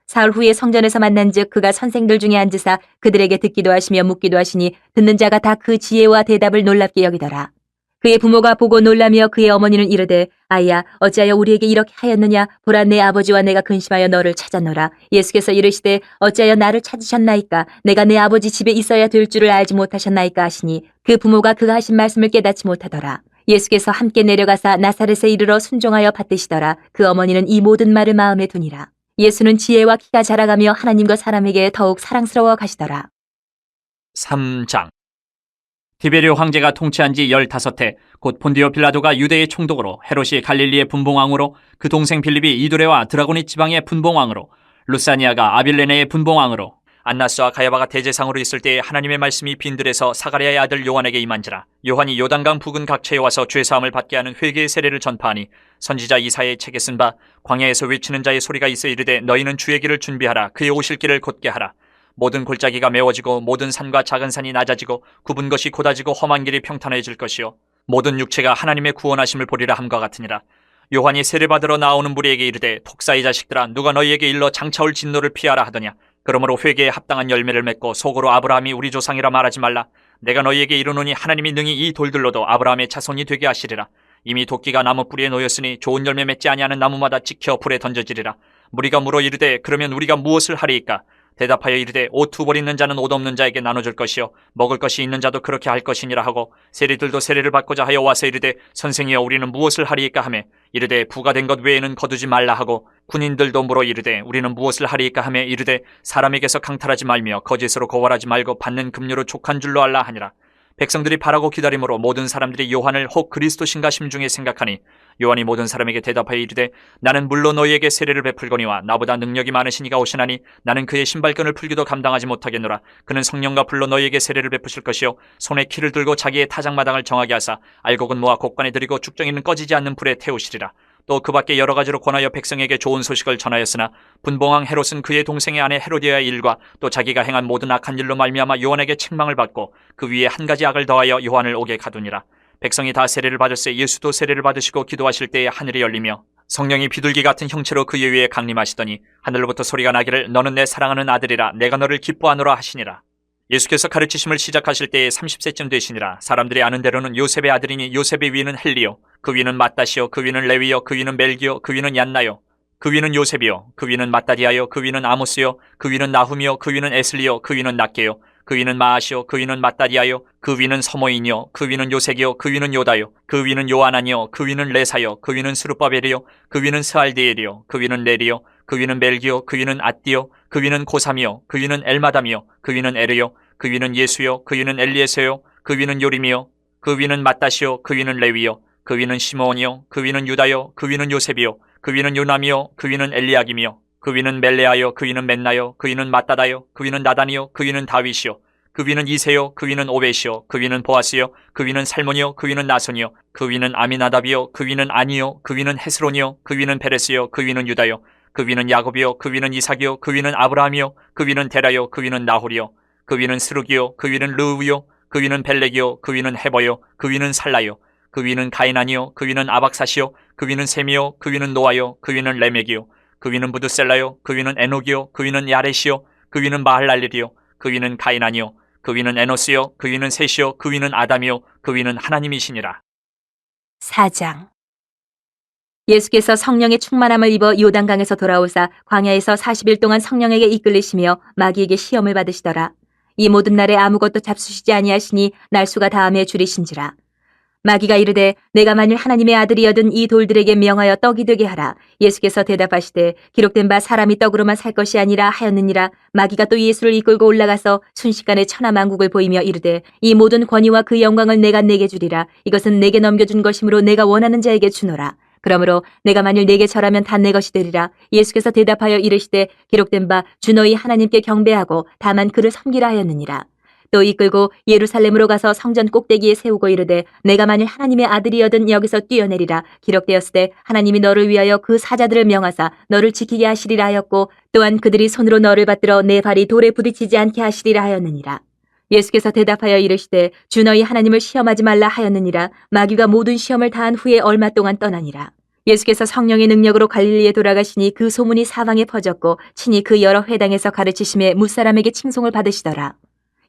사흘 후에 성전에서 만난즉 그가 선생들 중에 앉으사 그들에게 듣기도 하시며 묻기도 하시니 듣는 자가 다 그 지혜와 대답을 놀랍게 여기더라. 그의 부모가 보고 놀라며 그의 어머니는 이르되 아이야 어찌하여 우리에게 이렇게 하였느냐 보라 내 아버지와 내가 근심하여 너를 찾았노라. 예수께서 이르시되 어찌하여 나를 찾으셨나이까 내가 내 아버지 집에 있어야 될 줄을 알지 못하셨나이까 하시니 그 부모가 그가 하신 말씀을 깨닫지 못하더라. 예수께서 함께 내려가사 나사렛에 이르러 순종하여 받드시더라. 그 어머니는 이 모든 말을 마음에 두니라. 예수는 지혜와 키가 자라가며 하나님과 사람에게 더욱 사랑스러워 가시더라.
3장. 디베리오 황제가 통치한 지 15해 곧 본디오 빌라도가 유대의 총독으로 헤롯이 갈릴리의 분봉왕으로 그 동생 빌립이 이두레와 드라고니 지방의 분봉왕으로 루사니아가 아빌레네의 분봉왕으로 안나스와 가야바가 대제상으로 있을 때에 하나님의 말씀이 빈들에서 사가랴의 아들 요한에게 임한지라. 요한이 요단강 부근 각처에 와서 죄사함을 받게 하는 회개의 세례를 전파하니 선지자 이사야의 책에 쓴 바 광야에서 외치는 자의 소리가 있어 이르되 너희는 주의 길을 준비하라. 그의 오실 길을 곧게 하라. 모든 골짜기가 메워지고 모든 산과 작은 산이 낮아지고 굽은 것이 곧아지고 험한 길이 평탄해질 것이요 모든 육체가 하나님의 구원하심을 보리라 함과 같으니라. 요한이 세례받으러 나오는 무리에게 이르되 독사의 자식들아 누가 너희에게 일러 장차올 진노를 피하라 하더냐. 그러므로 회개에 합당한 열매를 맺고 속으로 아브라함이 우리 조상이라 말하지 말라. 내가 너희에게 이르노니 하나님이 능히 이 돌들로도 아브라함의 자손이 되게 하시리라. 이미 도끼가 나무 뿌리에 놓였으니 좋은 열매 맺지 아니하는 나무마다 찍혀 불에 던져지리라. 무리가 물어 이르되 그러면 우리가 무엇을 하리이까? 대답하여 이르되 옷 두 벌 있는 자는 옷 없는 자에게 나눠줄 것이요 먹을 것이 있는 자도 그렇게 할 것이니라 하고 세리들도 세례를 받고자 하여 와서 이르되 선생이여 우리는 무엇을 하리이까 하매 이르되 부가 된 것 외에는 거두지 말라 하고 군인들도 물어 이르되 우리는 무엇을 하리이까 하매 이르되 사람에게서 강탈하지 말며 거짓으로 고발하지 말고 받는 급료로 족한 줄로 알라 하니라. 백성들이 바라고 기다림으로 모든 사람들이 요한을 혹 그리스도신가 심중에 생각하니 요한이 모든 사람에게 대답하여 이르되 나는 물론 너희에게 세례를 베풀거니와 나보다 능력이 많으신 이가 오시나니 나는 그의 신발끈을 풀기도 감당하지 못하겠노라. 그는 성령과 불로 너희에게 세례를 베푸실 것이요 손에 키를 들고 자기의 타작마당을 정하게 하사 알곡은 모아 곡간에 들이고 죽정이는 꺼지지 않는 불에 태우시리라. 또 그 밖에 여러 가지로 권하여 백성에게 좋은 소식을 전하였으나 분봉왕 헤롯은 그의 동생의 아내 헤로디아의 일과 또 자기가 행한 모든 악한 일로 말미암아 요한에게 책망을 받고 그 위에 한 가지 악을 더하여 요한을 옥에 가두니라. 백성이 다 세례를 받을새 예수도 세례를 받으시고 기도하실 때에 하늘이 열리며 성령이 비둘기 같은 형체로 그의 위에 강림하시더니 하늘로부터 소리가 나기를 너는 내 사랑하는 아들이라 내가 너를 기뻐하노라 하시니라. 예수께서 가르치심을 시작하실 때에 30세쯤 되시니라. 사람들이 아는 대로는 요셉의 아들이니 요셉의 위는 헬리요 그 위는 마따시요 그 위는 레위요 그 위는 멜기요 그 위는 얀나요 그 위는 요셉이요 그 위는 마따디아요 그 위는 아모스요 그 위는 나훔이요 그 위는 에슬리요 그 위는 낫게요 그 위는 마아시요 그 위는 마따디아요 그 위는 서모인이요 그 위는 요색이요 그 위는 요다요 그 위는 요하나니요 그 위는 레사요 그 위는 스룹바벨이요 그 위는 스알디엘이요 그 위는 네리요 그 위는 멜기요 그 위는 앗디요 그 위는 고삼이요 그 위는 엘마담이요 그 위는 에르요 그 위는 예수요 그 위는 엘리에세요 그 위는 요림이요 그 위는 마따시요 그 위는 레위요 그 위는 시므온이요 그 위는 유다요 그 위는 요셉이요 그 위는 요남이요 그 위는 엘리야김이요 그 위는 멜레아요 그 위는 멘나요 그 위는 마따다요 그 위는 나단이요 그 위는 다윗이요 그 위는 이세요 그 위는 오벳이요 그 위는 보아스요 그 위는 살몬이요 그 위는 나손이요 그 위는 아미나답이요 그 위는 아니요 그 위는 헤스론이요 그 위는 페레스요 그 위는 유다요 그 위는 야곱이요 그 위는 이삭이요 그 위는 아브라함이요 그 위는 데라요 그 위는 나홀이요 그 위는 스룩이요 그 위는 르우요 그 위는 벨렉이요 그 위는 헤버요 그 위는 살라요 그 위는 가이난이요 그 위는 아박사시요 그 위는 셈이요 그 위는 노아요 그 위는 레멕이요 그 위는 부드셀라요 그 위는 에녹이요 그 위는 야렛이요 그 위는 마할랄렐이요 그 위는 가이난이요 그 위는 에노스요 그 위는 셋이요 그 위는 아담이요 그 위는 하나님이시니라.
4장. 예수께서 성령의 충만함을 입어 요단강에서 돌아오사 광야에서 40일 동안 성령에게 이끌리시며 마귀에게 시험을 받으시더라. 이 모든 날에 아무것도 잡수시지 아니하시니 날수가 다함에 줄이신지라. 마귀가 이르되 내가 만일 하나님의 아들이여든 이 돌들에게 명하여 떡이 되게 하라. 예수께서 대답하시되 기록된 바 사람이 떡으로만 살 것이 아니라 하였느니라. 마귀가 또 예수를 이끌고 올라가서 순식간에 천하만국을 보이며 이르되 이 모든 권위와 그 영광을 내가 내게 주리라. 이것은 내게 넘겨준 것이므로 내가 원하는 자에게 주노라. 그러므로 내가 만일 내게 절하면 다 내 것이 되리라. 예수께서 대답하여 이르시되 기록된 바 주 너희 하나님께 경배하고 다만 그를 섬기라 하였느니라. 또 이끌고 예루살렘으로 가서 성전 꼭대기에 세우고 이르되 내가 만일 하나님의 아들이여든 여기서 뛰어내리라. 기록되었으되 하나님이 너를 위하여 그 사자들을 명하사 너를 지키게 하시리라 하였고 또한 그들이 손으로 너를 받들어 내 발이 돌에 부딪히지 않게 하시리라 하였느니라. 예수께서 대답하여 이르시되 주 너희 하나님을 시험하지 말라 하였느니라. 마귀가 모든 시험을 다한 후에 얼마 동안 떠나니라. 예수께서 성령의 능력으로 갈릴리에 돌아가시니 그 소문이 사방에 퍼졌고 친히 그 여러 회당에서 가르치심에 무사람에게 칭송을 받으시더라.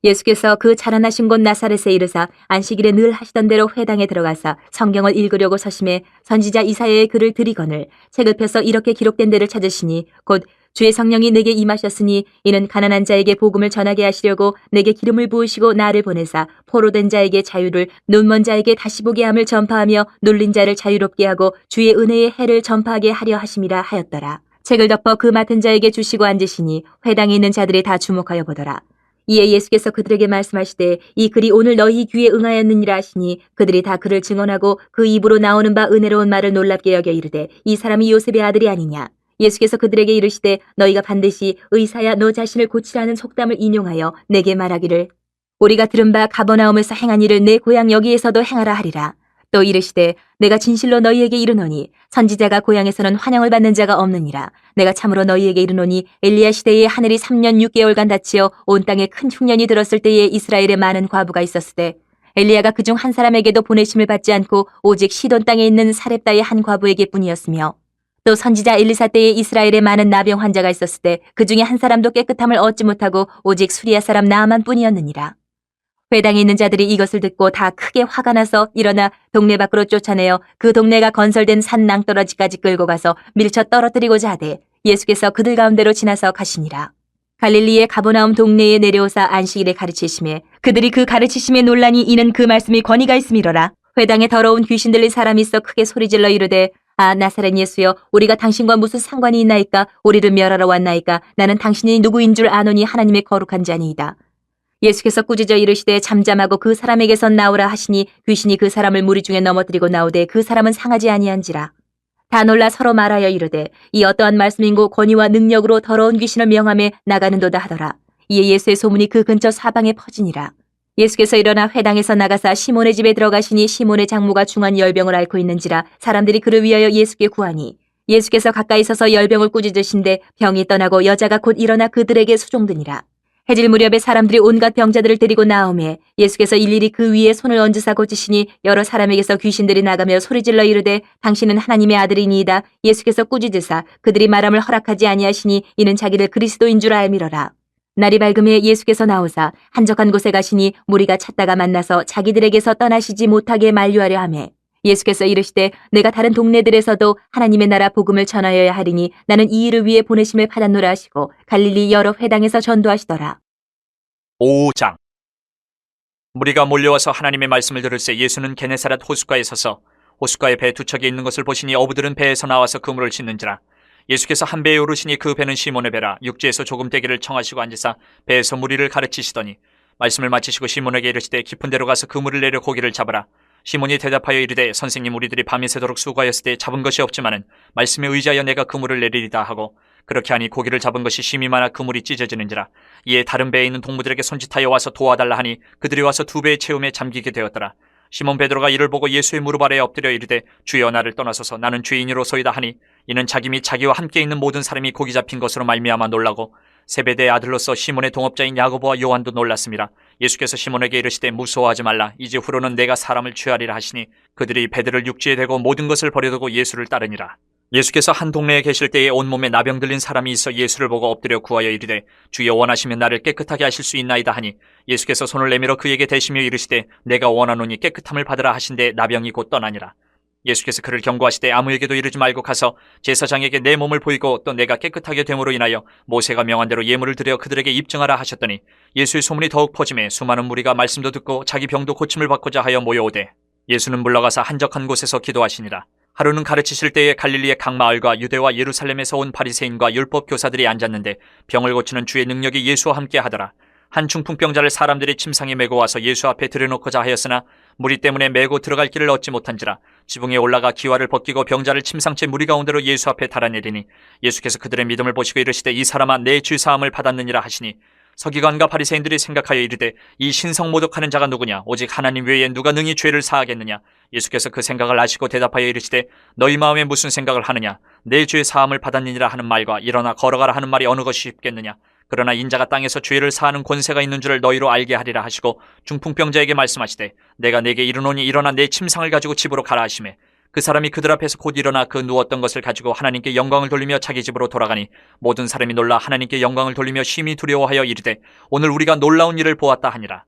예수께서 그 자라나신 곳 나사렛에 이르사 안식일에 늘 하시던 대로 회당에 들어가사 성경을 읽으려고 서심해 선지자 이사야의 글을 들이거늘 책을 펴서 이렇게 기록된 데를 찾으시니 곧 주의 성령이 내게 임하셨으니 이는 가난한 자에게 복음을 전하게 하시려고 내게 기름을 부으시고 나를 보내사 포로된 자에게 자유를 눈먼 자에게 다시 보게 함을 전파하며 눌린 자를 자유롭게 하고 주의 은혜의 해를 전파하게 하려 하심이라 하였더라. 책을 덮어 그 맡은 자에게 주시고 앉으시니 회당에 있는 자들이 다 주목하여 보더라. 이에 예수께서 그들에게 말씀하시되 이 글이 오늘 너희 귀에 응하였느니라 하시니 그들이 다 그를 증언하고 그 입으로 나오는 바 은혜로운 말을 놀랍게 여겨 이르되 이 사람이 요셉의 아들이 아니냐. 예수께서 그들에게 이르시되 너희가 반드시 의사야 너 자신을 고치라는 속담을 인용하여 내게 말하기를 우리가 들은 바 가버나움에서 행한 일을 내 고향 여기에서도 행하라 하리라. 또 이르시되 내가 진실로 너희에게 이르노니 선지자가 고향에서는 환영을 받는 자가 없느니라. 내가 참으로 너희에게 이르노니 엘리야 시대에 하늘이 3년 6개월간 닫히어 온 땅에 큰 흉년이 들었을 때에 이스라엘에 많은 과부가 있었으되 엘리야가 그중 한 사람에게도 보내심을 받지 않고 오직 시돈 땅에 있는 사렙다의 한 과부에게 뿐이었으며 또 선지자 엘리사 때에 이스라엘에 많은 나병 환자가 있었으되 그중에 한 사람도 깨끗함을 얻지 못하고 오직 수리아 사람 나아만 뿐이었느니라. 회당에 있는 자들이 이것을 듣고 다 크게 화가 나서 일어나 동네 밖으로 쫓아내어 그 동네가 건설된 산 낭떠러지까지 끌고 가서 밀쳐 떨어뜨리고자 하되 예수께서 그들 가운데로 지나서 가시니라. 갈릴리의 가버나움 동네에 내려오사 안식일에 가르치심에 그들이 그 가르치심에 논란이 이는 그 말씀이 권위가 있음이로라. 회당에 더러운 귀신 들린 사람이 있어 크게 소리질러 이르되 아 나사렛 예수여 우리가 당신과 무슨 상관이 있나이까. 우리를 멸하러 왔나이까. 나는 당신이 누구인 줄 아노니 하나님의 거룩한 자니이다. 예수께서 꾸짖어 이르시되 잠잠하고 그 사람에게서 나오라 하시니 귀신이 그 사람을 무리 중에 넘어뜨리고 나오되 그 사람은 상하지 아니한지라. 다 놀라 서로 말하여 이르되 이 어떠한 말씀인고 권위와 능력으로 더러운 귀신을 명함에 나가는도다 하더라. 이에 예수의 소문이 그 근처 사방에 퍼지니라. 예수께서 일어나 회당에서 나가사 시몬의 집에 들어가시니 시몬의 장모가 중한 열병을 앓고 있는지라 사람들이 그를 위하여 예수께 구하니 예수께서 가까이 서서 열병을 꾸짖으신데 병이 떠나고 여자가 곧 일어나 그들에게 수종드니라. 해질 무렵에 사람들이 온갖 병자들을 데리고 나오매 예수께서 일일이 그 위에 손을 얹으사 고치시니 여러 사람에게서 귀신들이 나가며 소리질러 이르되 당신은 하나님의 아들이니이다. 예수께서 꾸짖으사 그들이 말함을 허락하지 아니하시니 이는 자기를 그리스도인 줄 알미러라. 날이 밝음에 예수께서 나오사 한적한 곳에 가시니 무리가 찾다가 만나서 자기들에게서 떠나시지 못하게 만류하려 하매 예수께서 이르시되 내가 다른 동네들에서도 하나님의 나라 복음을 전하여야 하리니 나는 이 일을 위해 보내심을 받았노라 하시고 갈릴리 여러 회당에서 전도하시더라.
5장. 무리가 몰려와서 하나님의 말씀을 들을새 예수는 게네사렛 호숫가에 서서 호숫가에 배 두 척이 있는 것을 보시니 어부들은 배에서 나와서 그물을 싣는지라. 예수께서 한 배에 오르시니 그 배는 시몬의 배라. 육지에서 조금 떼기를 청하시고 앉으사 배에서 무리를 가르치시더니 말씀을 마치시고 시몬에게 이르시되 깊은 데로 가서 그물을 내려 고기를 잡으라. 시몬이 대답하여 이르되 선생님 우리들이 밤이 새도록 수고하였을 때 잡은 것이 없지만은 말씀에 의지하여 내가 그물을 내리리다 하고 그렇게 하니 고기를 잡은 것이 심히 많아 그물이 찢어지는지라. 이에 다른 배에 있는 동무들에게 손짓하여 와서 도와달라 하니 그들이 와서 두 배의 채움에 잠기게 되었더라. 시몬 베드로가 이를 보고 예수의 무릎 아래에 엎드려 이르되 주여 나를 떠나소서 나는 죄인으로소이다 하니 이는 자기 및 자기와 함께 있는 모든 사람이 고기 잡힌 것으로 말미암아 놀라고 세베대의 아들로서 시몬의 동업자인 야고보와 요한도 놀랐습니다. 예수께서 시몬에게 이르시되 무서워하지 말라. 이제 후로는 내가 사람을 취하리라 하시니 그들이 배들을 육지에 대고 모든 것을 버려두고 예수를 따르니라. 예수께서 한 동네에 계실 때에 온몸에 나병 들린 사람이 있어 예수를 보고 엎드려 구하여 이르되 주여 원하시면 나를 깨끗하게 하실 수 있나이다 하니 예수께서 손을 내밀어 그에게 대시며 이르시되 내가 원하노니 깨끗함을 받으라 하신데 나병이 곧 떠나니라. 예수께서 그를 경고하시되 아무에게도 이르지 말고 가서 제사장에게 내 몸을 보이고 또 내가 깨끗하게 됨으로 인하여 모세가 명한 대로 예물을 드려 그들에게 입증하라 하셨더니 예수의 소문이 더욱 퍼짐에 수많은 무리가 말씀도 듣고 자기 병도 고침을 받고자 하여 모여오되 예수는 물러가서 한적한 곳에서 기도하시니라. 하루는 가르치실 때에 갈릴리의 각 마을과 유대와 예루살렘에서 온 바리새인과 율법 교사들이 앉았는데 병을 고치는 주의 능력이 예수와 함께 하더라. 한 중풍병자를 사람들이 침상에 메고 와서 예수 앞에 들여놓고자 하였으나 무리 때문에 메고 들어갈 길을 얻지 못한지라 지붕에 올라가 기와를 벗기고 병자를 침상째 무리 가운데로 예수 앞에 달아내리니 예수께서 그들의 믿음을 보시고 이르시되 이 사람아 내 죄 사함을 받았느니라 하시니 서기관과 바리새인들이 생각하여 이르되 이 신성 모독하는 자가 누구냐 오직 하나님 외에 누가 능히 죄를 사하겠느냐. 예수께서 그 생각을 아시고 대답하여 이르시되 너희 마음에 무슨 생각을 하느냐. 내 죄 사함을 받았느니라 하는 말과 일어나 걸어가라 하는 말이 어느 것이 쉽겠느냐. 그러나 인자가 땅에서 죄를 사하는 권세가 있는 줄을 너희로 알게 하리라 하시고 중풍병자에게 말씀하시되 내가 내게 이르노니 일어나 내 침상을 가지고 집으로 가라 하시매 그 사람이 그들 앞에서 곧 일어나 그 누웠던 것을 가지고 하나님께 영광을 돌리며 자기 집으로 돌아가니 모든 사람이 놀라 하나님께 영광을 돌리며 심히 두려워하여 이르되 오늘 우리가 놀라운 일을 보았다 하니라.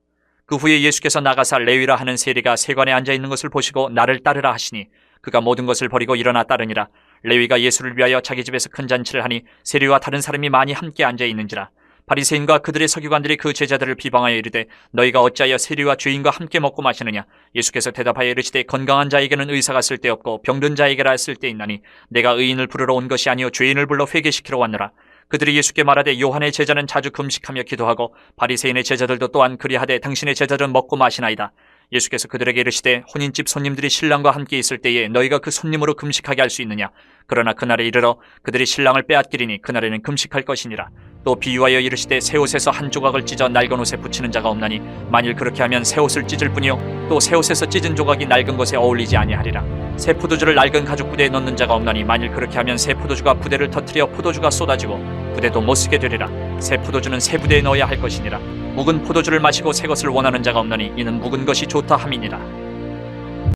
그 후에 예수께서 나가사 레위라 하는 세리가 세관에 앉아있는 것을 보시고 나를 따르라 하시니 그가 모든 것을 버리고 일어나 따르니라. 레위가 예수를 위하여 자기 집에서 큰 잔치를 하니 세리와 다른 사람이 많이 함께 앉아있는지라. 바리새인과 그들의 서기관들이 그 제자들을 비방하여 이르되 너희가 어찌하여 세리와 죄인과 함께 먹고 마시느냐. 예수께서 대답하여 이르시되 건강한 자에게는 의사가 쓸데없고 병든 자에게라 쓸데있나니 내가 의인을 부르러 온 것이 아니요 죄인을 불러 회개시키러 왔노라. 그들이 예수께 말하되 요한의 제자는 자주 금식하며 기도하고 바리새인의 제자들도 또한 그리하되 당신의 제자들은 먹고 마시나이다. 예수께서 그들에게 이르시되 혼인집 손님들이 신랑과 함께 있을 때에 너희가 그 손님으로 금식하게 할 수 있느냐. 그러나 그날에 이르러 그들이 신랑을 빼앗기리니 그날에는 금식할 것이니라. 또 비유하여 이르시되 새 옷에서 한 조각을 찢어 낡은 옷에 붙이는 자가 없나니 만일 그렇게 하면 새 옷을 찢을 뿐이요 또 새 옷에서 찢은 조각이 낡은 것에 어울리지 아니하리라. 새 포도주를 낡은 가죽 부대에 넣는 자가 없나니 만일 그렇게 하면 새 포도주가 부대를 터뜨려 포도주가 쏟아지고 부대도 못 쓰게 되리라. 새 포도주는 새 부대에 넣어야 할 것이니라. 묵은 포도주를 마시고 새 것을 원하는 자가 없나니 이는 묵은 것이 좋다 함이니라.